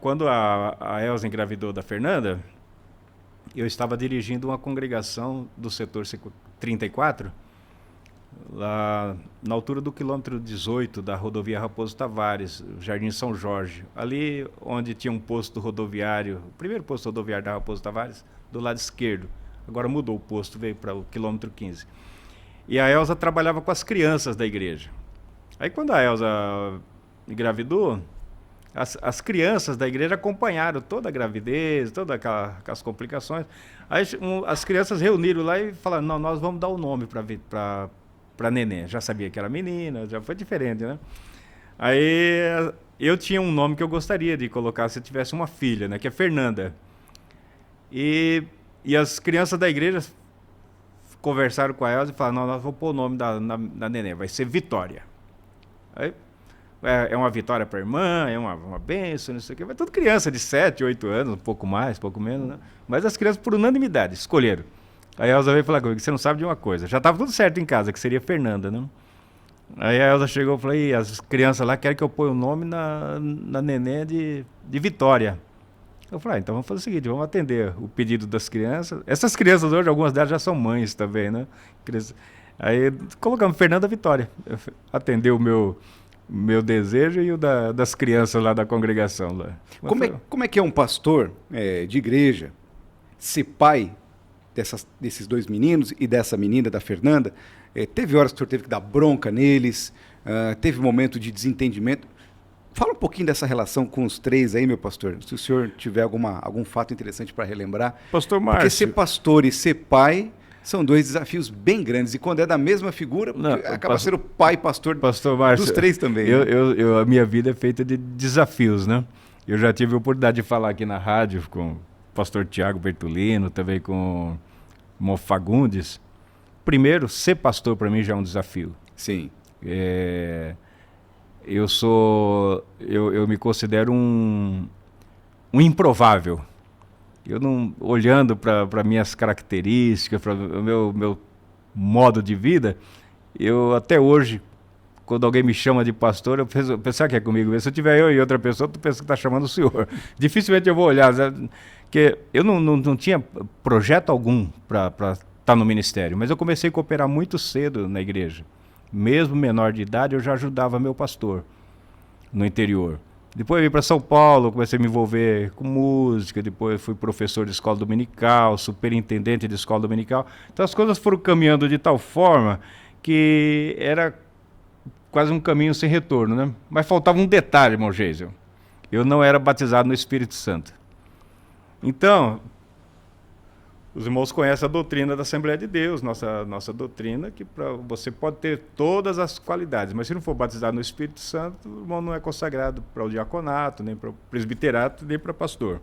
quando a Elza engravidou da Fernanda, eu estava dirigindo uma congregação do setor 34, lá na altura do quilômetro 18 da rodovia Raposo Tavares, Jardim São Jorge, ali onde tinha um posto rodoviário, o primeiro posto rodoviário da Raposo Tavares, do lado esquerdo. Agora mudou o posto, veio para o quilômetro 15. E a Elza trabalhava com as crianças da igreja. Aí quando a Elza engravidou, as crianças da igreja acompanharam toda a gravidez, todas aquelas complicações. Aí as crianças reuniram lá e falaram, não, nós vamos dar o nome para neném. Já sabia que era menina, já foi diferente, né? Aí eu tinha um nome que eu gostaria de colocar se eu tivesse uma filha, né? Que é Fernanda. E as crianças da igreja conversaram com a Elza e falaram, não, nós vamos pôr o nome da neném, vai ser Vitória. Aí é uma vitória para a irmã, é uma bênção, não sei o quê. Mas tudo criança de 7, 8 anos, um pouco mais, um pouco menos, né? Mas as crianças, por unanimidade, escolheram. Aí a Elza veio falar comigo, você não sabe de uma coisa. Já estava tudo certo em casa, que seria Fernanda, né? Aí a Elza chegou e falou, e as crianças lá querem que eu ponha o nome na neném de Vitória. Eu falei, então vamos fazer o seguinte, vamos atender o pedido das crianças. Essas crianças hoje, algumas delas já são mães também, né? Aí colocamos Fernanda Vitória. Atendeu o meu desejo e o das crianças lá da congregação. Lá. Como é que é um pastor de igreja ser pai desses dois meninos e dessa menina, da Fernanda? Teve horas que o senhor teve que dar bronca neles, teve momento de desentendimento. Fala um pouquinho dessa relação com os três aí, meu pastor, se o senhor tiver algum fato interessante para relembrar. Pastor Márcio. Porque ser pastor e ser pai são dois desafios bem grandes. E quando é da mesma figura, acaba sendo pai e pastor dos três também. A minha vida é feita de desafios, né? Eu já tive a oportunidade de falar aqui na rádio com o pastor Tiago Bertolino, também com o Mo Fagundes. Primeiro, ser pastor para mim já é um desafio. Sim. Eu me considero um improvável. Eu não, olhando para minhas características, para o meu modo de vida, eu até hoje, quando alguém me chama de pastor, eu penso, pensar que é comigo. Se eu tiver eu e outra pessoa, tu pensa que está chamando o senhor. Dificilmente eu vou olhar, porque eu não tinha projeto algum para estar no ministério, mas eu comecei a cooperar muito cedo na igreja. Mesmo menor de idade, eu já ajudava meu pastor no interior. Depois eu vim para São Paulo, comecei a me envolver com música, depois fui professor de escola dominical, superintendente de escola dominical. Então as coisas foram caminhando de tal forma que era quase um caminho sem retorno, né? Mas faltava um detalhe, irmão Geisel. Eu não era batizado no Espírito Santo. Então, os irmãos conhecem a doutrina da Assembleia de Deus, nossa doutrina, que você pode ter todas as qualidades, mas se não for batizado no Espírito Santo, o irmão não é consagrado para o diaconato, nem para o presbiterato, nem para pastor.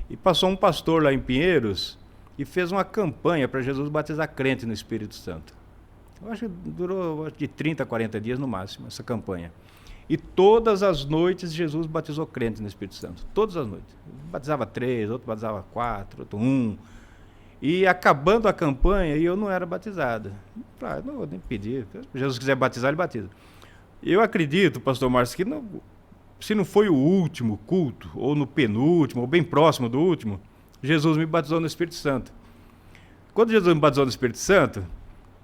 E passou um pastor lá em Pinheiros e fez uma campanha para Jesus batizar crente no Espírito Santo. Eu acho que durou de 30 a 40 dias no máximo, essa campanha. E todas as noites Jesus batizou crente no Espírito Santo. Todas as noites. Batizava 3, outro batizava 4, outro 1. E acabando a campanha, eu não era batizado. Não vou nem pedir. Se Jesus quiser batizar, ele batiza. Eu acredito, pastor Márcio, que se não foi o último culto, ou no penúltimo, ou bem próximo do último, Jesus me batizou no Espírito Santo. Quando Jesus me batizou no Espírito Santo,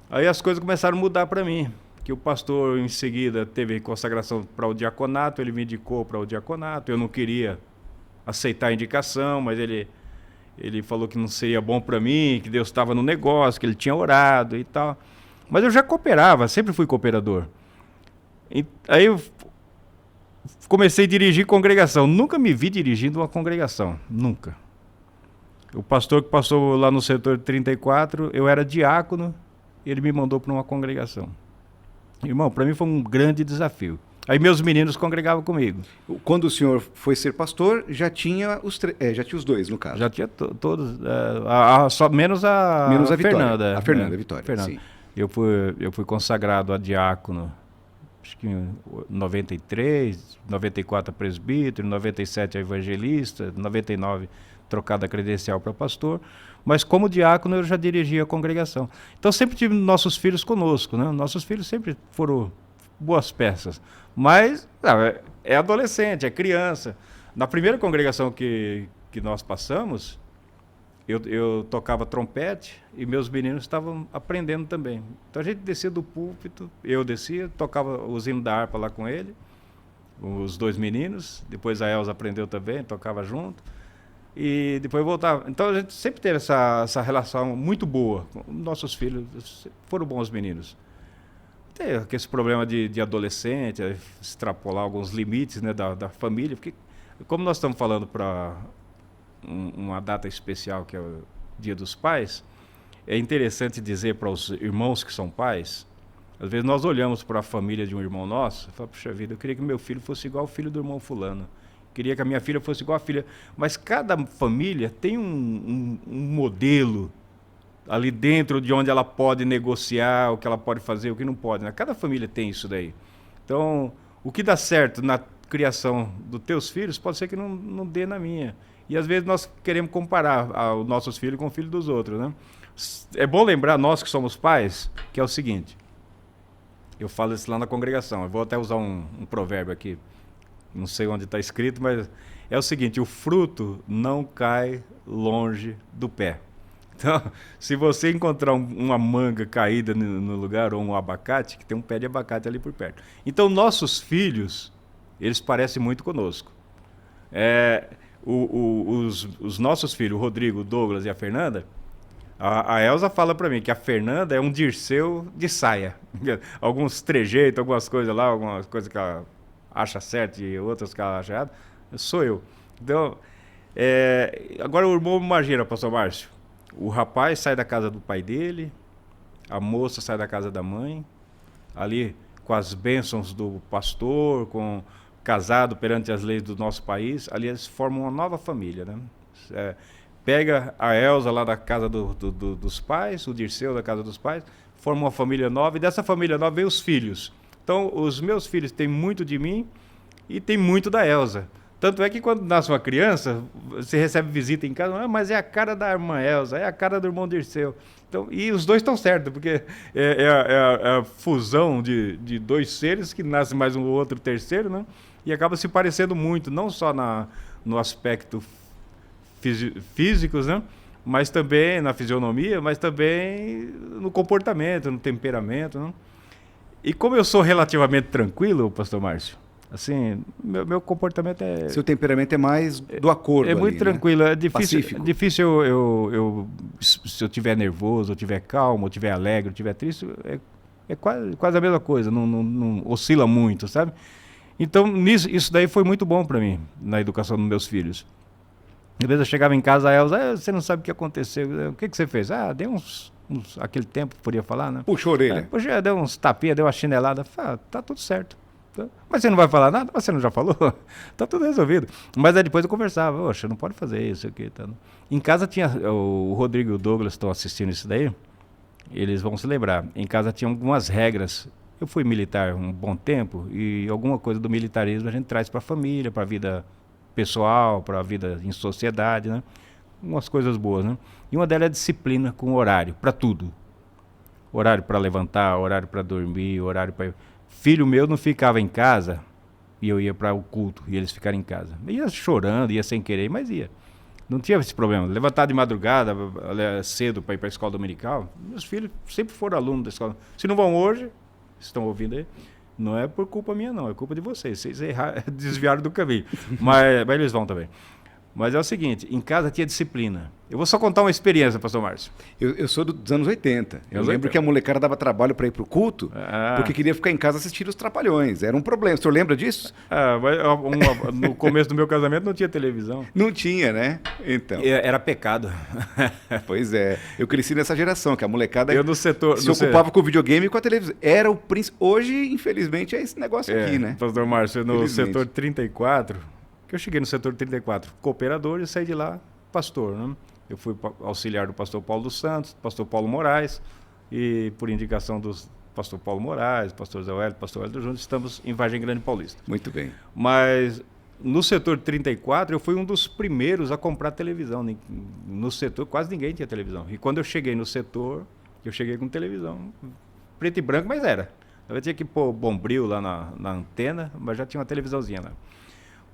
aí as coisas começaram a mudar para mim. Que o pastor em seguida teve consagração para o diaconato, ele me indicou para o diaconato, eu não queria aceitar a indicação, mas ele falou que não seria bom para mim, que Deus estava no negócio, que ele tinha orado e tal. Mas eu já cooperava, sempre fui cooperador. Aí eu comecei a dirigir congregação, nunca me vi dirigindo uma congregação, nunca. O pastor que passou lá no setor 34, eu era diácono, e ele me mandou para uma congregação. Irmão, para mim foi um grande desafio. Aí meus meninos congregavam comigo. Quando o senhor foi ser pastor, já tinha os dois, no caso. Já tinha todos, menos a Fernanda. A Fernanda Vitória, sim. Eu fui consagrado a diácono, acho que em 93, 94 a presbítero, 97 a evangelista, 99 trocada a credencial para pastor. Mas como diácono eu já dirigia a congregação. Então sempre tive nossos filhos conosco, né? Nossos filhos sempre foram boas peças. Mas é adolescente, é criança. Na primeira congregação que nós passamos, eu tocava trompete e meus meninos estavam aprendendo também. Então a gente descia do púlpito, eu descia, tocava o hino da harpa lá com ele, os dois meninos. Depois a Elza aprendeu também, tocava junto. E depois voltava. Então a gente sempre teve essa relação muito boa. Nossos filhos foram bons meninos. Tem esse problema de adolescente, extrapolar alguns limites, né, da família, porque como nós estamos falando para uma data especial, que é o Dia dos Pais, é interessante dizer para os irmãos que são pais, às vezes nós olhamos para a família de um irmão nosso e falamos, puxa vida, eu queria que meu filho fosse igual ao filho do irmão fulano. Queria que a minha filha fosse igual a filha. Mas cada família tem um modelo ali dentro de onde ela pode negociar, o que ela pode fazer, o que não pode, né? Cada família tem isso daí. Então, o que dá certo na criação dos teus filhos pode ser que não dê na minha. E às vezes nós queremos comparar os nossos filhos com o filho dos outros, né? É bom lembrar, nós que somos pais, que é o seguinte, eu falo isso lá na congregação, eu vou até usar um provérbio aqui, não sei onde está escrito, mas é o seguinte, o fruto não cai longe do pé. Então, se você encontrar uma manga caída no lugar, ou um abacate, que tem um pé de abacate ali por perto. Então, nossos filhos, eles parecem muito conosco. Os nossos filhos, o Rodrigo, o Douglas e a Fernanda, a Elza fala para mim que a Fernanda é um Dirceu de saia. Alguns trejeitos, algumas coisas lá, algumas coisas que ela acha certo e outras que ela acha errado, sou eu. Então, agora o irmão, imagina, pastor Márcio, o rapaz sai da casa do pai dele, a moça sai da casa da mãe, ali com as bênçãos do pastor, casado perante as leis do nosso país, ali eles formam uma nova família, né? Pega a Elza lá da casa dos pais, o Dirceu da casa dos pais, forma uma família nova, e dessa família nova vem os filhos. Então, os meus filhos têm muito de mim e tem muito da Elza. Tanto é que quando nasce uma criança, você recebe visita em casa, mas é a cara da irmã Elza, é a cara do irmão Dirceu. Então, e os dois estão certos, porque é a fusão de dois seres que nasce mais um outro terceiro, né? E acaba se parecendo muito, não só no aspecto físicos, né? Mas também na fisionomia, mas também no comportamento, no temperamento, né? E como eu sou relativamente tranquilo, pastor Márcio, assim, meu comportamento é... Seu temperamento é mais do acordo. É muito ali, tranquilo, né? é difícil se eu estiver nervoso, eu estiver calmo, eu estiver alegre, eu estiver triste, é quase a mesma coisa, não oscila muito, sabe? Então, isso daí foi muito bom para mim, na educação dos meus filhos. Às vezes eu chegava em casa, a Elza, você não sabe o que aconteceu, o que você fez? Dei aquele tempo, podia falar, né? Puxa a orelha. Puxa, deu uns tapinhas, deu uma chinelada, tá tudo certo. Mas você não vai falar nada? Mas você não já falou? Tá tudo resolvido. Mas aí depois eu conversava, poxa, não pode fazer isso aqui. Tá. Em casa tinha, o Rodrigo e o Douglas estão assistindo isso daí, eles vão se lembrar. Em casa tinha algumas regras. Eu fui militar um bom tempo e alguma coisa do militarismo a gente traz para a família, para a vida pessoal, para a vida em sociedade, né? Umas coisas boas, né? E uma delas é a disciplina com horário, para tudo. Horário para levantar, horário para dormir, horário para... Filho meu não ficava em casa e eu ia para o culto e eles ficaram em casa. Ia chorando, ia sem querer, mas ia. Não tinha esse problema. Levantar de madrugada, cedo para ir para a escola dominical, meus filhos sempre foram alunos da escola. Se não vão hoje, estão ouvindo aí, não é por culpa minha não, é culpa de vocês. Vocês desviaram do caminho. Mas eles vão também. Mas é o seguinte, em casa tinha disciplina. Eu vou só contar uma experiência, pastor Márcio. Eu sou dos anos 80. Eu lembro que a molecada dava trabalho para ir pro culto, porque queria ficar em casa assistindo os Trapalhões. Era um problema. O senhor lembra disso? No começo do meu casamento não tinha televisão. Não tinha, né? Então. Era pecado. Pois é. Eu cresci nessa geração, que a molecada se ocupava com o videogame e com a televisão. Era o príncipe. Hoje, infelizmente, é esse negócio aqui, né? Pastor Márcio, no setor 34... Eu cheguei no setor 34, cooperador, e saí de lá pastor, né? Eu fui auxiliar do pastor Paulo dos Santos, pastor Paulo Moraes, e por indicação dos pastor Paulo Moraes, pastor Zé Hélio, pastor Hélio Júnior, estamos em Vargem Grande Paulista. Muito bem. Mas no setor 34, eu fui um dos primeiros a comprar televisão. No setor, quase ninguém tinha televisão. E quando eu cheguei no setor, eu cheguei com televisão, preto e branco, mas era. Eu tinha que pôr bombril lá na antena, mas já tinha uma televisãozinha lá.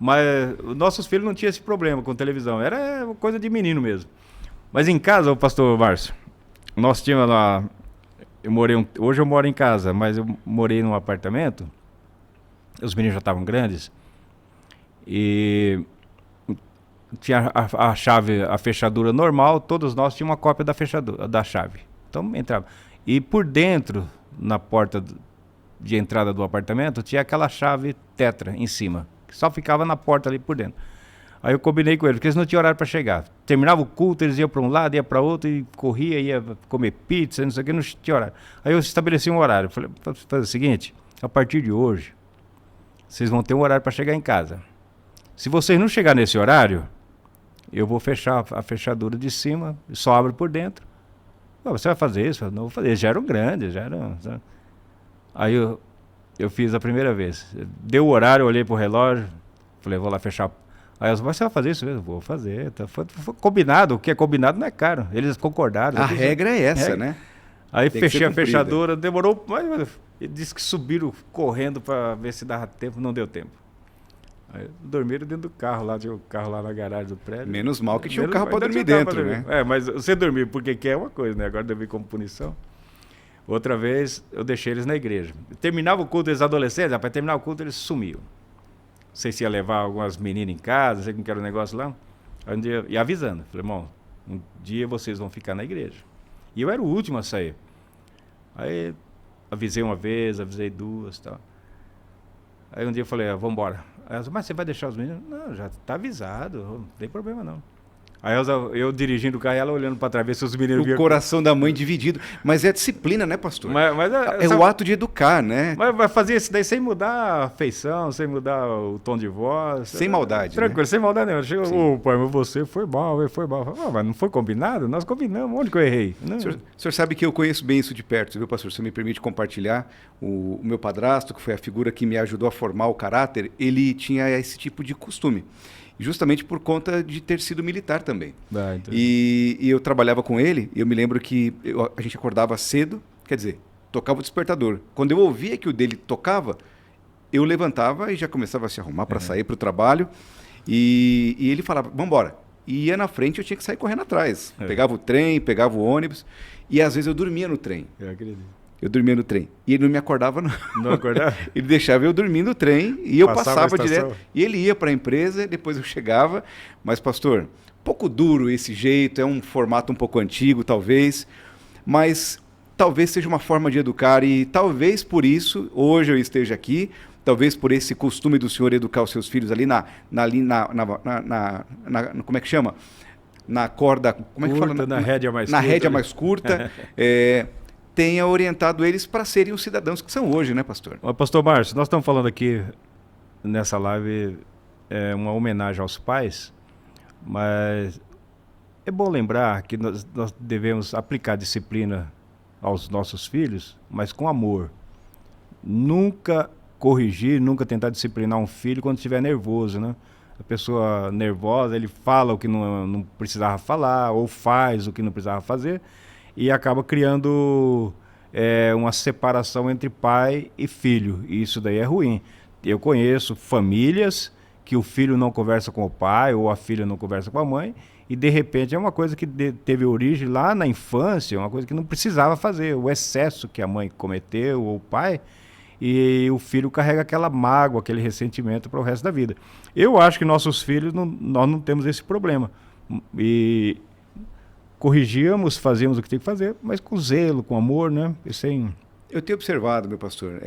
Mas nossos filhos não tinham esse problema com televisão, era coisa de menino mesmo. Mas em casa, o pastor Márcio, nós tínhamos lá, hoje eu moro em casa, mas eu morei num apartamento, os meninos já estavam grandes, e tinha a chave, a fechadura normal, todos nós tínhamos uma cópia da chave. Então entrava. E por dentro, na porta de entrada do apartamento, tinha aquela chave tetra em cima, que só ficava na porta ali por dentro. Aí eu combinei com eles, porque eles não tinham horário para chegar. Terminava o culto, eles iam para um lado, ia para outro, e corria, ia comer pizza, não sei o que, não tinha horário. Aí eu estabeleci um horário. Falei, fazer o seguinte, a partir de hoje, vocês vão ter um horário para chegar em casa. Se vocês não chegar nesse horário, eu vou fechar a fechadura de cima, só abre por dentro. Você vai fazer isso? Eu não vou fazer. Eles já eram grandes, já eram... Sabe? Aí Eu fiz a primeira vez. Deu o horário, eu olhei pro relógio, falei, vou lá fechar. Aí eles, mas você vai fazer isso mesmo? Vou fazer. Tá, foi combinado, o que é combinado não é caro. Eles concordaram. A regra é essa, né? Aí Tem que fechei ser a cumprida. fechadura, demorou, mas ele disse que subiram correndo para ver se dava tempo, não deu tempo. Aí dormiram dentro do carro lá, tinha o carro lá na garagem do prédio. Menos mal que tinha o carro Ainda para dormir tinha o carro dentro, pra né? dormir. Mas você dormir porque quer é uma coisa, né? Agora dormir como punição. Outra vez, eu deixei eles na igreja. Terminava o culto, eles adolescentes, para terminar o culto, eles sumiam. Não sei se ia levar algumas meninas em casa, não sei como que era o negócio lá. Aí um dia, e avisando, falei, irmão, um dia vocês vão ficar na igreja. E eu era o último a sair. Aí avisei uma vez, avisei duas e tal. Aí um dia eu falei, vamos embora. Aí ela disse, mas você vai deixar os meninos? Não, já está avisado, não tem problema não. Aí eu dirigindo o carro e ela olhando para trás, ver se os meninos O coração da mãe dividido. Mas é disciplina, né, pastor? É o ato de educar, né? Mas vai fazer isso daí sem mudar a feição, sem mudar o tom de voz. Sem maldade, tranquilo, né? Sem maldade não. Chega, pai, mas você foi mal, foi mal. Mas não foi combinado? Nós combinamos, onde que eu errei? O senhor sabe que eu conheço bem isso de perto, viu, pastor? Se me permite compartilhar, o meu padrasto, que foi a figura que me ajudou a formar o caráter, ele tinha esse tipo de costume. Justamente por conta de ter sido militar também. E eu trabalhava com ele, e eu me lembro que a gente acordava cedo, quer dizer, tocava o despertador. Quando eu ouvia que o dele tocava, eu levantava e já começava a se arrumar para sair para o trabalho, e ele falava, vamos embora. E ia na frente, eu tinha que sair correndo atrás. Pegava o trem, pegava o ônibus, e às vezes eu dormia no trem. Eu acredito. Eu dormia no trem. E ele não me acordava, não. Não acordava? Ele deixava eu dormir no trem e eu passava a direto. E ele ia para a empresa, depois eu chegava. Mas, pastor, um pouco duro esse jeito, é um formato um pouco antigo, talvez. Mas talvez seja uma forma de educar e talvez por isso, hoje eu esteja aqui, talvez por esse costume do senhor educar os seus filhos ali como é que chama? Na corda, como é que curta, fala? Na rédea mais na curta. Na rédea mais curta. Tenha orientado eles para serem os cidadãos que são hoje, né, pastor? Pastor Márcio, nós estamos falando aqui nessa live uma homenagem aos pais, mas é bom lembrar que nós devemos aplicar disciplina aos nossos filhos, mas com amor. Nunca corrigir, nunca tentar disciplinar um filho quando estiver nervoso, né? A pessoa nervosa, ele fala o que não precisava falar, ou faz o que não precisava fazer, e acaba criando uma separação entre pai e filho. E isso daí é ruim. Eu conheço famílias que o filho não conversa com o pai ou a filha não conversa com a mãe e de repente é uma coisa que teve origem lá na infância, uma coisa que não precisava fazer, o excesso que a mãe cometeu ou o pai, e o filho carrega aquela mágoa, aquele ressentimento para o resto da vida. Eu acho que nossos filhos, nós não temos esse problema. E corrigíamos, fazíamos o que tinha que fazer, mas com zelo, com amor, né? Eu tenho observado, meu pastor,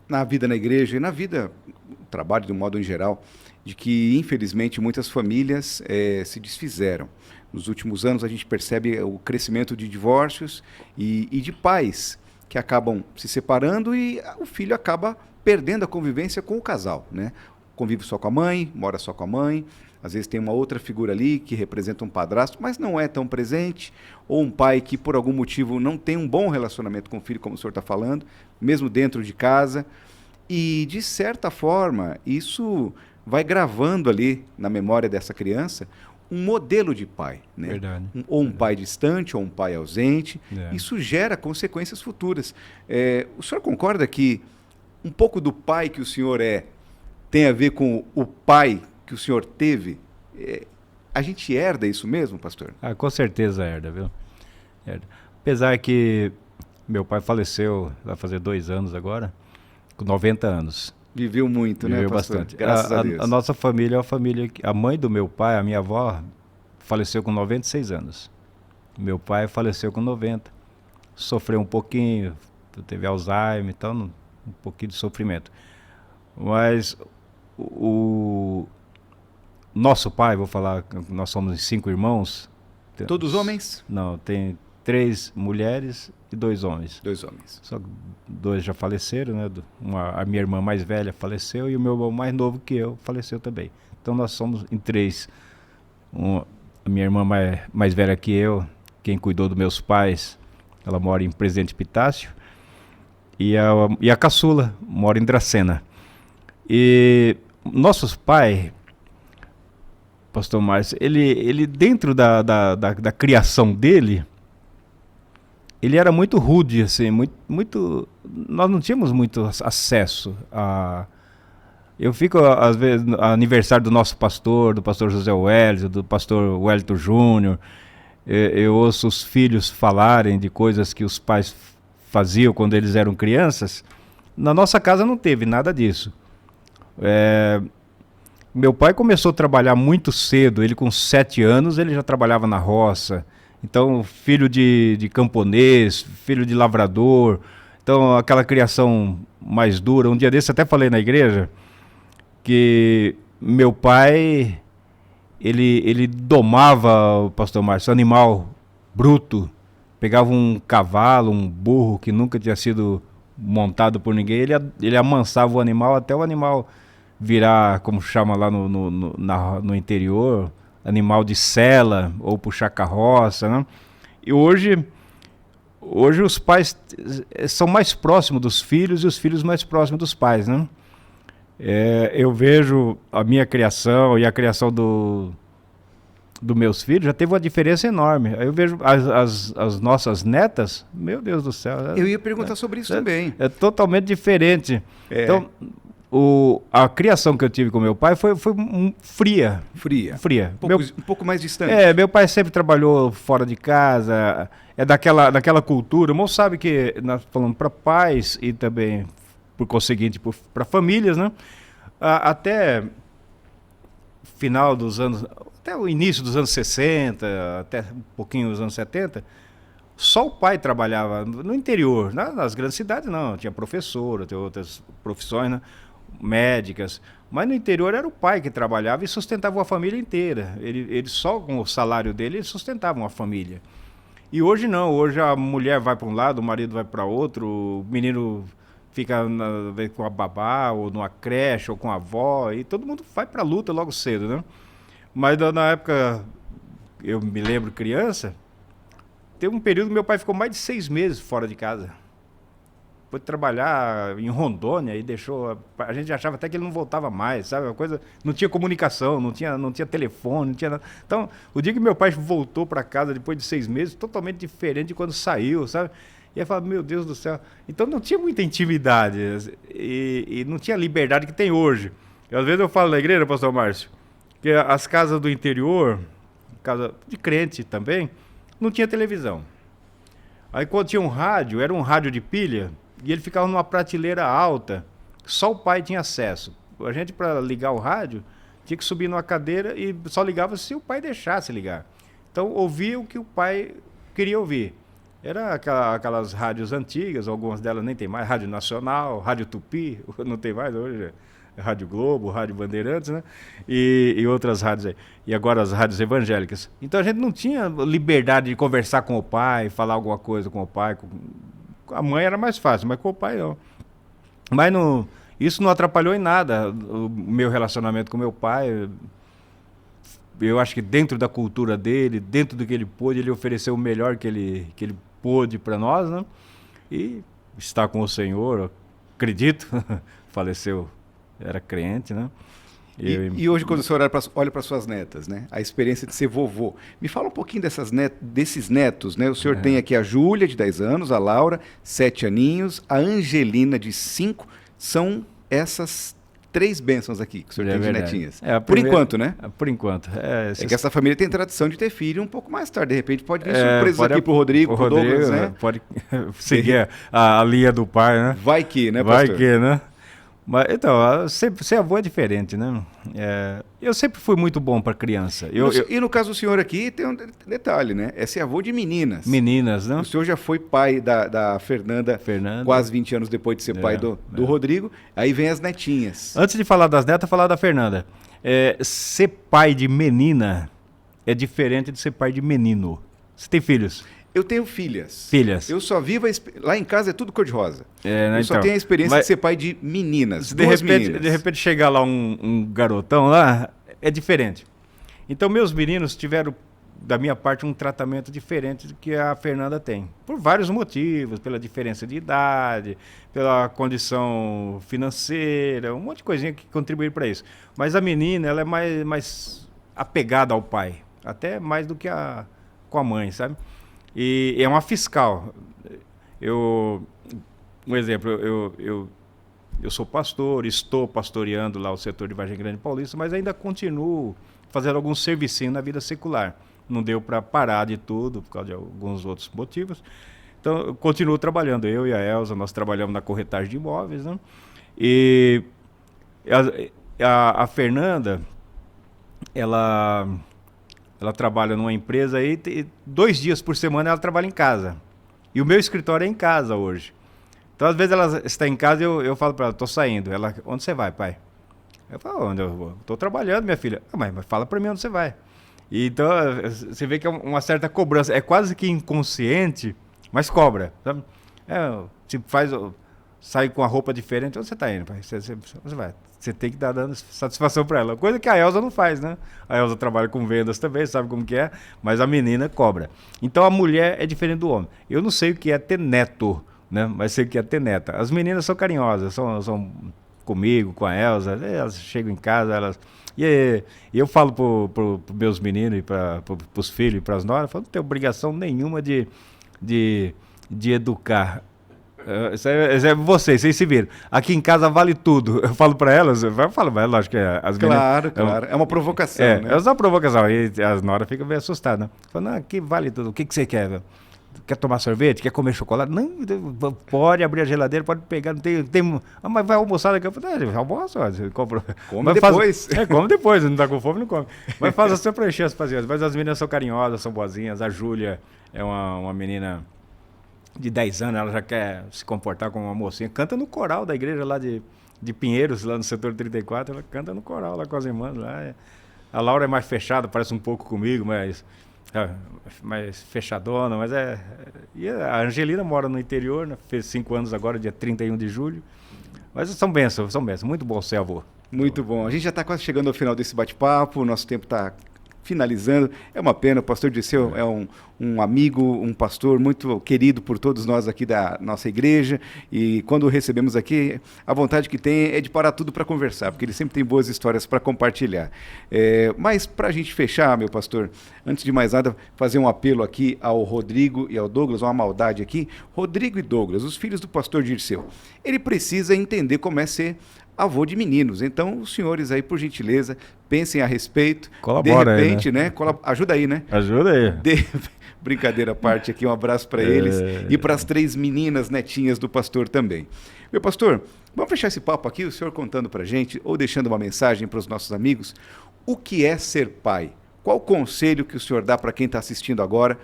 na vida na igreja e na vida, no trabalho de um modo em geral, de que, infelizmente, muitas famílias se desfizeram. Nos últimos anos, a gente percebe o crescimento de divórcios e de pais que acabam se separando e o filho acaba perdendo a convivência com o casal, né? Convive só com a mãe, mora só com a mãe. Às vezes tem uma outra figura ali que representa um padrasto, mas não é tão presente. Ou um pai que, por algum motivo, não tem um bom relacionamento com o filho, como o senhor está falando, mesmo dentro de casa. E, de certa forma, isso vai gravando ali na memória dessa criança um modelo de pai, né? Verdade. Ou um pai distante, ou um pai ausente. É. Isso gera consequências futuras. O senhor concorda que um pouco do pai que o senhor tem a ver com o pai que o senhor teve? A gente herda isso mesmo, pastor? Com certeza herda, viu? Herda. Apesar que meu pai faleceu, vai fazer 2 anos agora, com 90 anos. Viveu muito, Viveu né, pastor? bastante. Graças a Deus. A nossa família é uma família... A mãe do meu pai, a minha avó, faleceu com 96 anos. Meu pai faleceu com 90. Sofreu um pouquinho, teve Alzheimer e tal, um pouquinho de sofrimento. Mas o nosso pai, vou falar, nós somos 5 irmãos. Todos homens? Não, tem 3 mulheres e 2 homens. 2 homens. Só que 2 já faleceram, né? A minha irmã mais velha faleceu e o meu irmão mais novo que eu faleceu também. Então nós somos em 3. A minha irmã mais velha que eu, quem cuidou dos meus pais, ela mora em Presidente Epitácio. e a caçula mora em Dracena. E nossos pais, pastor Márcio, ele dentro da criação dele, ele era muito rude, assim, muito, nós não tínhamos muito acesso a... Eu fico, às vezes, no aniversário do nosso pastor, do pastor José Wellington, do pastor Wellington Júnior, eu ouço os filhos falarem de coisas que os pais faziam quando eles eram crianças. Na nossa casa não teve nada disso. Meu pai começou a trabalhar muito cedo, ele com 7 anos, ele já trabalhava na roça. Então, filho de camponês, filho de lavrador, então aquela criação mais dura. Um dia desse até falei na igreja que meu pai, ele domava, o pastor Márcio, animal bruto, pegava um cavalo, um burro que nunca tinha sido montado por ninguém, ele amansava o animal até o animal virar, como chama lá no interior, animal de sela ou puxar carroça, né? E hoje os pais são mais próximos dos filhos e os filhos mais próximos dos pais, né? Eu vejo a minha criação e a criação dos meus filhos, já teve uma diferença enorme. Eu vejo as nossas netas, meu Deus do céu. Eu ia perguntar sobre isso também. É totalmente diferente. Então, a criação que eu tive com meu pai foi fria. Fria. Um pouco mais distante. Meu pai sempre trabalhou fora de casa, daquela cultura. O irmão sabe que nós falamos para pais e também, por conseguinte, para famílias, né? Até final dos anos, até o início dos anos 60, até um pouquinho dos anos 70, só o pai trabalhava no interior. Nas grandes cidades não, tinha professora, tinha outras profissões, né? Médicas, mas no interior era o pai que trabalhava e sustentava a família inteira. Ele só com o salário dele ele sustentava uma família. E hoje não, hoje a mulher vai para um lado, o marido vai para outro, o menino fica com a babá, ou numa creche, ou com a avó, e todo mundo vai para a luta logo cedo, né? Mas na época, eu me lembro criança, teve um período que meu pai ficou mais de 6 meses fora de casa. Foi trabalhar em Rondônia e deixou... A gente achava até que ele não voltava mais, sabe? Uma coisa, não tinha comunicação, não tinha telefone, não tinha nada. Então, o dia que meu pai voltou para casa depois de 6 meses, totalmente diferente de quando saiu, sabe? E aí falava, meu Deus do céu. Então não tinha muita intimidade e não tinha a liberdade que tem hoje. E às vezes eu falo na igreja, pastor Márcio, que as casas do interior, casa de crente também, não tinha televisão. Aí quando tinha um rádio, era um rádio de pilha, e ele ficava numa prateleira alta, só o pai tinha acesso. A gente, para ligar o rádio, tinha que subir numa cadeira e só ligava se o pai deixasse ligar. Então ouvia o que o pai queria ouvir. Era aquelas rádios antigas, algumas delas nem tem mais, Rádio Nacional, Rádio Tupi, não tem mais hoje, é Rádio Globo, Rádio Bandeirantes, né? E outras rádios aí. E agora as rádios evangélicas. Então a gente não tinha liberdade de conversar com o pai, falar alguma coisa com o pai. Com a mãe era mais fácil, mas com o pai não. Mas isso não atrapalhou em nada o meu relacionamento com meu pai. Eu acho que dentro da cultura dele, dentro do que ele pôde, ele ofereceu o melhor que ele pôde para nós, né? E está com o Senhor, acredito, faleceu, era crente, né? E hoje, quando o senhor olha para suas netas, né? A experiência de ser vovô. Me fala um pouquinho desses netos, né? O senhor tem aqui a Júlia, de 10 anos, a Laura, 7 aninhos, a Angelina, de 5. São essas 3 bênçãos aqui que o senhor tem de netinhas. Por enquanto, né? Por enquanto. É que essa família tem tradição de ter filho um pouco mais tarde. De repente pode vir surpresas aqui pro Rodrigo, pro Douglas, né? Pode seguir a linha do pai, né? Vai que, né, pastor? Vai que, né? Mas, então, ser avô é diferente, né? Eu sempre fui muito bom para criança. E no caso do senhor aqui, tem um detalhe, né? É ser avô de meninas. Meninas, né? O senhor já foi pai da Fernanda quase 20 anos depois de ser pai do Rodrigo. Aí vem as netinhas. Antes de falar das netas, falar da Fernanda. Ser pai de menina é diferente de ser pai de menino. Você tem filhos? Eu tenho filhas. Eu só vivo... Lá em casa é tudo cor-de-rosa. Né, eu só tenho a experiência de ser pai de meninas. De repente chegar lá um garotão lá, é diferente. Então, meus meninos tiveram da minha parte, um tratamento diferente do que a Fernanda tem. Por vários motivos, pela diferença de idade, pela condição financeira, um monte de coisinha que contribui para isso. Mas a menina, ela é mais apegada ao pai, até mais do que com a mãe, sabe? E é uma fiscal. Um exemplo, eu sou pastor, estou pastoreando lá o setor de Vargem Grande Paulista, mas ainda continuo fazendo algum servicinho na vida secular. Não deu para parar de tudo, por causa de alguns outros motivos. Então, eu continuo trabalhando, eu e a Elza, nós trabalhamos na corretagem de imóveis, né? E a Fernanda, ela trabalha numa empresa aí, 2 dias por semana ela trabalha em casa. E o meu escritório é em casa hoje. Então, às vezes ela está em casa e eu falo para ela, estou saindo. Ela, onde você vai, pai? Eu falo, onde eu vou? Estou trabalhando, minha filha. Mas fala para mim onde você vai. E então, você vê que é uma certa cobrança. É quase que inconsciente, mas cobra. Sabe? Sai com a roupa diferente, onde você está indo, pai? Você vai. Você tem que estar dando satisfação para ela. Coisa que a Elza não faz, né? A Elza trabalha com vendas também, sabe como que é, mas a menina cobra. Então, a mulher é diferente do homem. Eu não sei o que é ter neto, né? Mas sei o que é ter neta. As meninas são carinhosas, são comigo, com a Elza, elas chegam em casa, e eu falo para os meus meninos e para os filhos e para as noras, não tem obrigação nenhuma de educar. Isso é vocês se viram. Aqui em casa vale tudo. Eu falo para elas, mas lógico que as meninas... Claro. É uma provocação, né? É uma provocação. E as noras ficam bem assustadas, né? Falam, não, aqui vale tudo. O que você quer? Quer tomar sorvete? Quer comer chocolate? Não, pode abrir a geladeira, pode pegar. Não tem, mas vai almoçar daqui a pouco. Almoça, você compra. Come depois. Come depois, não tá com fome, não come. Mas faz assim para encher as paciências. Mas as meninas são carinhosas, são boazinhas. A Júlia é uma menina de 10 anos, ela já quer se comportar como uma mocinha. Canta no coral da igreja lá de Pinheiros, lá no setor 34. Ela canta no coral lá com as irmãs. Lá. A Laura é mais fechada, parece um pouco comigo, mas mais fechadona, mas E a Angelina mora no interior, né? Fez 5 anos agora, dia 31 de julho. Mas são bênçãos. Muito bom ser avô. Muito bom. A gente já está quase chegando ao final desse bate-papo, o nosso tempo está finalizando. É uma pena, o pastor Dirceu é um amigo, um pastor muito querido por todos nós aqui da nossa igreja, e quando o recebemos aqui, a vontade que tem é de parar tudo para conversar, porque ele sempre tem boas histórias para compartilhar. Mas para a gente fechar, meu pastor, antes de mais nada, fazer um apelo aqui ao Rodrigo e ao Douglas, uma maldade aqui. Rodrigo e Douglas, os filhos do pastor Dirceu, ele precisa entender como é ser avô de meninos. Então, os senhores aí, por gentileza, pensem a respeito. Colabora, de repente, aí, né? Ajuda aí, né? Ajuda aí. Brincadeira à parte aqui, um abraço para eles e para as 3 meninas netinhas do pastor também. Meu pastor, vamos fechar esse papo aqui, o senhor contando para a gente, ou deixando uma mensagem para os nossos amigos. O que é ser pai? Qual o conselho que o senhor dá para quem está assistindo agora?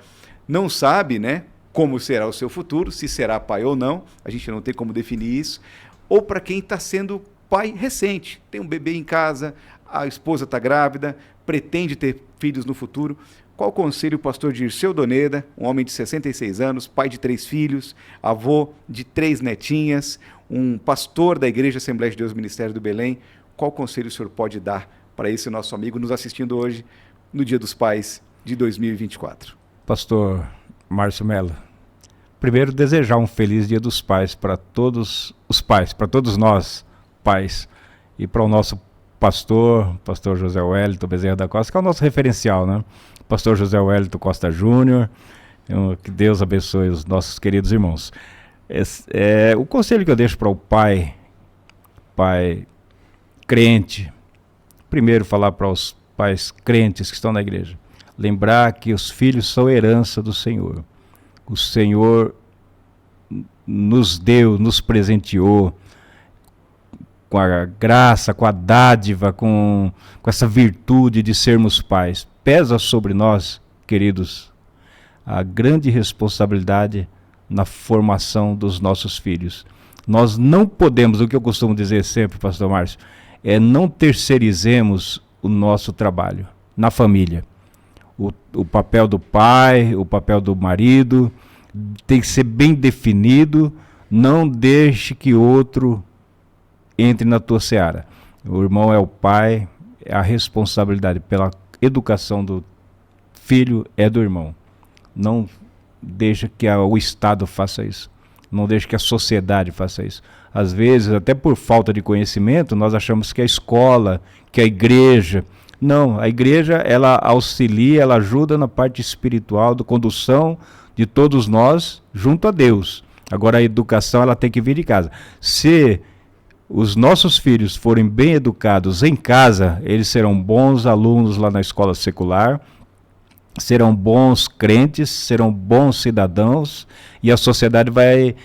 Não sabe, né? Como será o seu futuro, se será pai ou não, a gente não tem como definir isso. Ou para quem está sendo pai recente, tem um bebê em casa, a esposa está grávida, pretende ter filhos no futuro. Qual o conselho o pastor Dirceu Doneda, um homem de 66 anos, pai de 3 filhos, avô de 3 netinhas, um pastor da Igreja Assembleia de Deus Ministério do Belém, qual conselho o senhor pode dar para esse nosso amigo nos assistindo hoje, no Dia dos Pais de 2024? Pastor Márcio Mello, primeiro desejar um feliz Dia dos Pais para todos os pais, para todos nós, pais, e para o nosso pastor José Wellington Bezerra da Costa, que é o nosso referencial, né? Pastor José Wellington Costa Júnior, que Deus abençoe os nossos queridos irmãos. O conselho que eu deixo para o pai crente, primeiro falar para os pais crentes que estão na igreja, lembrar que os filhos são herança do Senhor. O Senhor nos deu, nos presenteou com a graça, com a dádiva, com essa virtude de sermos pais. Pesa sobre nós, queridos, a grande responsabilidade na formação dos nossos filhos. Nós não podemos, o que eu costumo dizer sempre, pastor Márcio, não terceirizemos o nosso trabalho na família. O papel do pai, o papel do marido tem que ser bem definido. Não deixe que outro entre na tua seara. O irmão é o pai, é a responsabilidade pela educação do filho é do irmão. Não deixa que o Estado faça isso. Não deixa que a sociedade faça isso. Às vezes, até por falta de conhecimento, nós achamos que a escola, que a igreja... Não, a igreja, ela auxilia, ela ajuda na parte espiritual, da condução de todos nós junto a Deus. Agora, a educação, ela tem que vir de casa. Se os nossos filhos forem bem educados em casa, eles serão bons alunos lá na escola secular, serão bons crentes, serão bons cidadãos, e a sociedade vai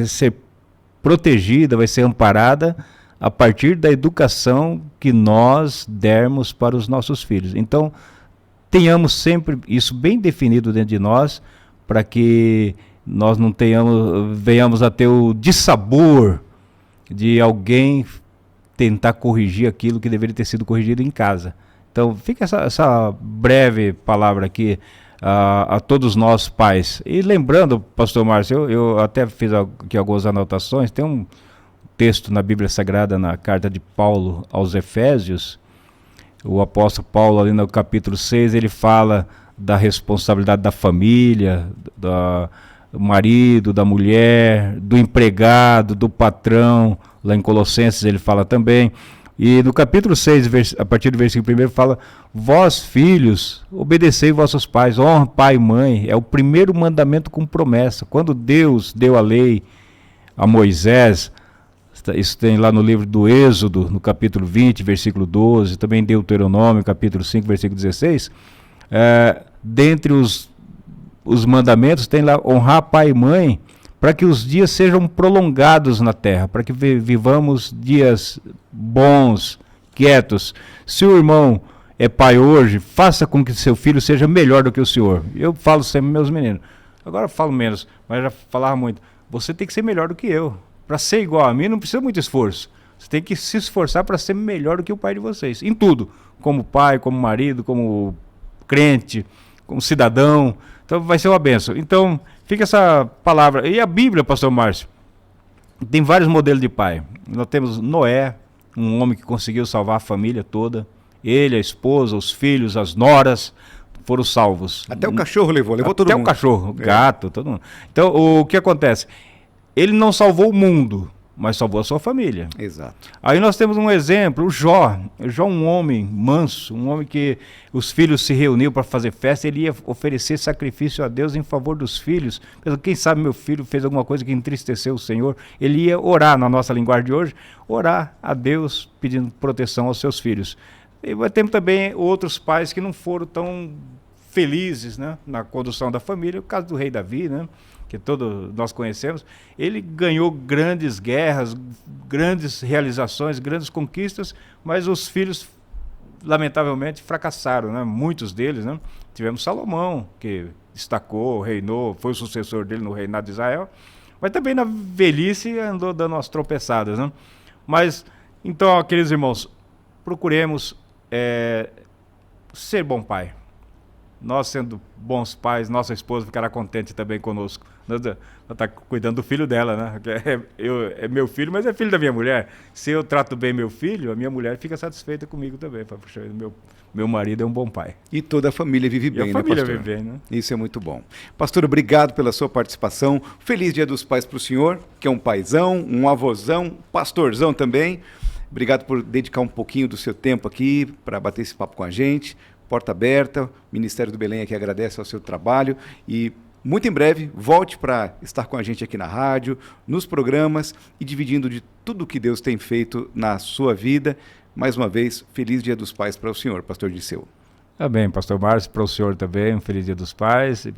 ser protegida, vai ser amparada a partir da educação que nós dermos para os nossos filhos. Então, tenhamos sempre isso bem definido dentro de nós, para que nós não venhamos a ter o dissabor de alguém tentar corrigir aquilo que deveria ter sido corrigido em casa. Então, fica essa breve palavra aqui a todos nós pais. E lembrando, pastor Márcio, eu até fiz aqui algumas anotações, tem um texto na Bíblia Sagrada, na carta de Paulo aos Efésios, o apóstolo Paulo ali no capítulo 6, ele fala da responsabilidade da família, do marido, da mulher, do empregado, do patrão. Lá em Colossenses ele fala também. E no capítulo 6, a partir do versículo 1, fala: vós, filhos, obedecei vossos pais, honra pai e mãe. É o primeiro mandamento com promessa. Quando Deus deu a lei a Moisés, isso tem lá no livro do Êxodo, no capítulo 20, versículo 12, também Deuteronômio, capítulo 5, versículo 16, dentre os mandamentos tem lá honrar pai e mãe, para que os dias sejam prolongados na terra, para que vivamos dias bons, quietos. Se o irmão é pai hoje, faça com que seu filho seja melhor do que o senhor. Eu falo sempre meus meninos, agora eu falo menos, mas já falava muito, você tem que ser melhor do que eu. Para ser igual a mim não precisa muito esforço. Você tem que se esforçar para ser melhor do que o pai de vocês. Em tudo. Como pai, como marido, como crente, como cidadão. Então vai ser uma bênção. Então fica essa palavra. E a Bíblia, pastor Márcio, tem vários modelos de pai. Nós temos Noé, um homem que conseguiu salvar a família toda. Ele, a esposa, os filhos, as noras foram salvos. Até o cachorro levou todo mundo. Até o cachorro, gato, todo mundo. Então o que acontece? Ele não salvou o mundo, mas salvou a sua família. Exato. Aí nós temos um exemplo, o Jó. Jó, um homem manso, um homem que os filhos se reuniam para fazer festa, ele ia oferecer sacrifício a Deus em favor dos filhos. Quem sabe meu filho fez alguma coisa que entristeceu o Senhor. Ele ia orar, na nossa linguagem de hoje, orar a Deus pedindo proteção aos seus filhos. E temos também outros pais que não foram tão felizes, né, na condução da família. O caso do rei Davi, né, que todos nós conhecemos. Ele ganhou grandes guerras, grandes realizações, grandes conquistas, mas os filhos, lamentavelmente, fracassaram, né? Muitos deles, né? Tivemos Salomão, que destacou, reinou, foi o sucessor dele no reinado de Israel, mas também na velhice andou dando umas tropeçadas, né? Mas, então, queridos irmãos, procuremos ser bom pai. Nós, sendo bons pais, nossa esposa ficará contente também conosco. Nós está cuidando do filho dela, né? É meu filho, mas é filho da minha mulher. Se eu trato bem meu filho, a minha mulher fica satisfeita comigo também. Puxa, meu marido é um bom pai. E toda a família vive bem, né, pastor? A família vive bem, né? Isso é muito bom. Pastor, obrigado pela sua participação. Feliz Dia dos Pais para o senhor, que é um paizão, um avôzão, pastorzão também. Obrigado por dedicar um pouquinho do seu tempo aqui para bater esse papo com a gente. Porta aberta, o Ministério do Belém aqui agradece ao seu trabalho e muito em breve volte para estar com a gente aqui na rádio, nos programas e dividindo de tudo que Deus tem feito na sua vida. Mais uma vez, feliz Dia dos Pais para o senhor, pastor Dirceu. Tá bem, pastor Márcio, para o senhor também, um feliz Dia dos Pais. E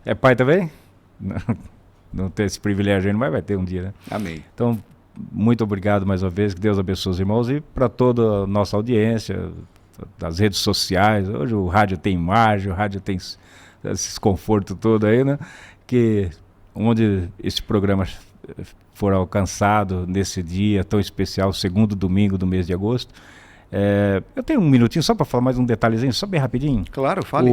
é pai também? Não tem esse privilégio ainda, mas vai ter um dia, né? Amém. Então, muito obrigado mais uma vez, que Deus abençoe os irmãos e para toda a nossa audiência, das redes sociais. Hoje o rádio tem imagem, o rádio tem esse conforto todo aí, né? Que onde esse programa for alcançado nesse dia tão especial, segundo domingo do mês de agosto. Eu tenho um minutinho só para falar mais um detalhezinho, só bem rapidinho. Claro, fale.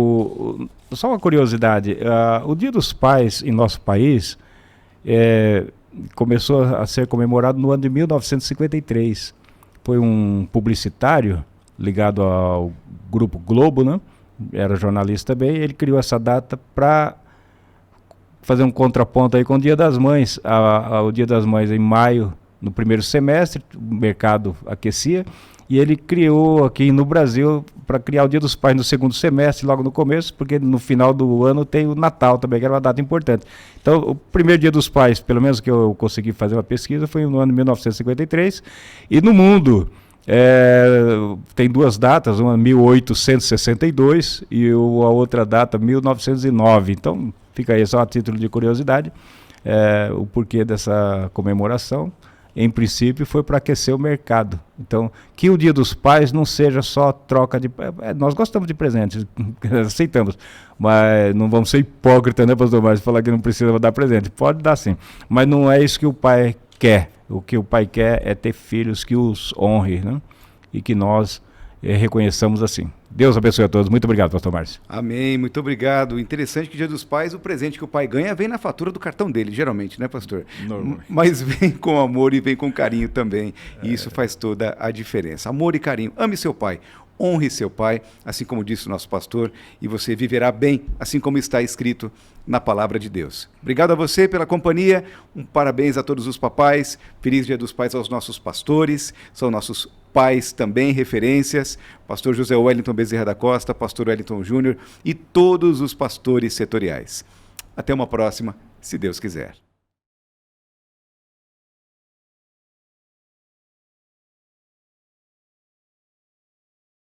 Só uma curiosidade, o Dia dos Pais em nosso país começou a ser comemorado no ano de 1953. Foi um publicitário ligado ao Grupo Globo, né? Era jornalista também, ele criou essa data para fazer um contraponto aí com o Dia das Mães. O Dia das Mães em maio, no primeiro semestre, o mercado aquecia, e ele criou aqui no Brasil para criar o Dia dos Pais no segundo semestre, logo no começo, porque no final do ano tem o Natal também, que era uma data importante. Então, o primeiro Dia dos Pais, pelo menos que eu consegui fazer uma pesquisa, foi no ano de 1953, e no mundo tem duas datas, uma 1862 e a outra data 1909. Então, fica aí só a título de curiosidade, o porquê dessa comemoração. Em princípio, foi para aquecer o mercado. Então, que o Dia dos Pais não seja só troca de... nós gostamos de presentes, aceitamos, mas não vamos ser hipócritas, né, pastor Márcio, falar que não precisa dar presente. Pode dar sim, mas não é isso que o pai quer. O que o pai quer é ter filhos que os honre, né? E que nós reconheçamos assim. Deus abençoe a todos. Muito obrigado, pastor Márcio. Amém, muito obrigado. Interessante que Dia dos Pais, o presente que o pai ganha vem na fatura do cartão dele, geralmente, né, pastor? Normal. Mas vem com amor e vem com carinho também. E isso faz toda a diferença. Amor e carinho. Ame seu pai. Honre seu pai, assim como disse o nosso pastor, e você viverá bem, assim como está escrito na palavra de Deus. Obrigado a você pela companhia, parabéns a todos os papais, feliz Dia dos Pais aos nossos pastores, são nossos pais também, referências, pastor José Wellington Bezerra da Costa, pastor Wellington Júnior e todos os pastores setoriais. Até uma próxima, se Deus quiser.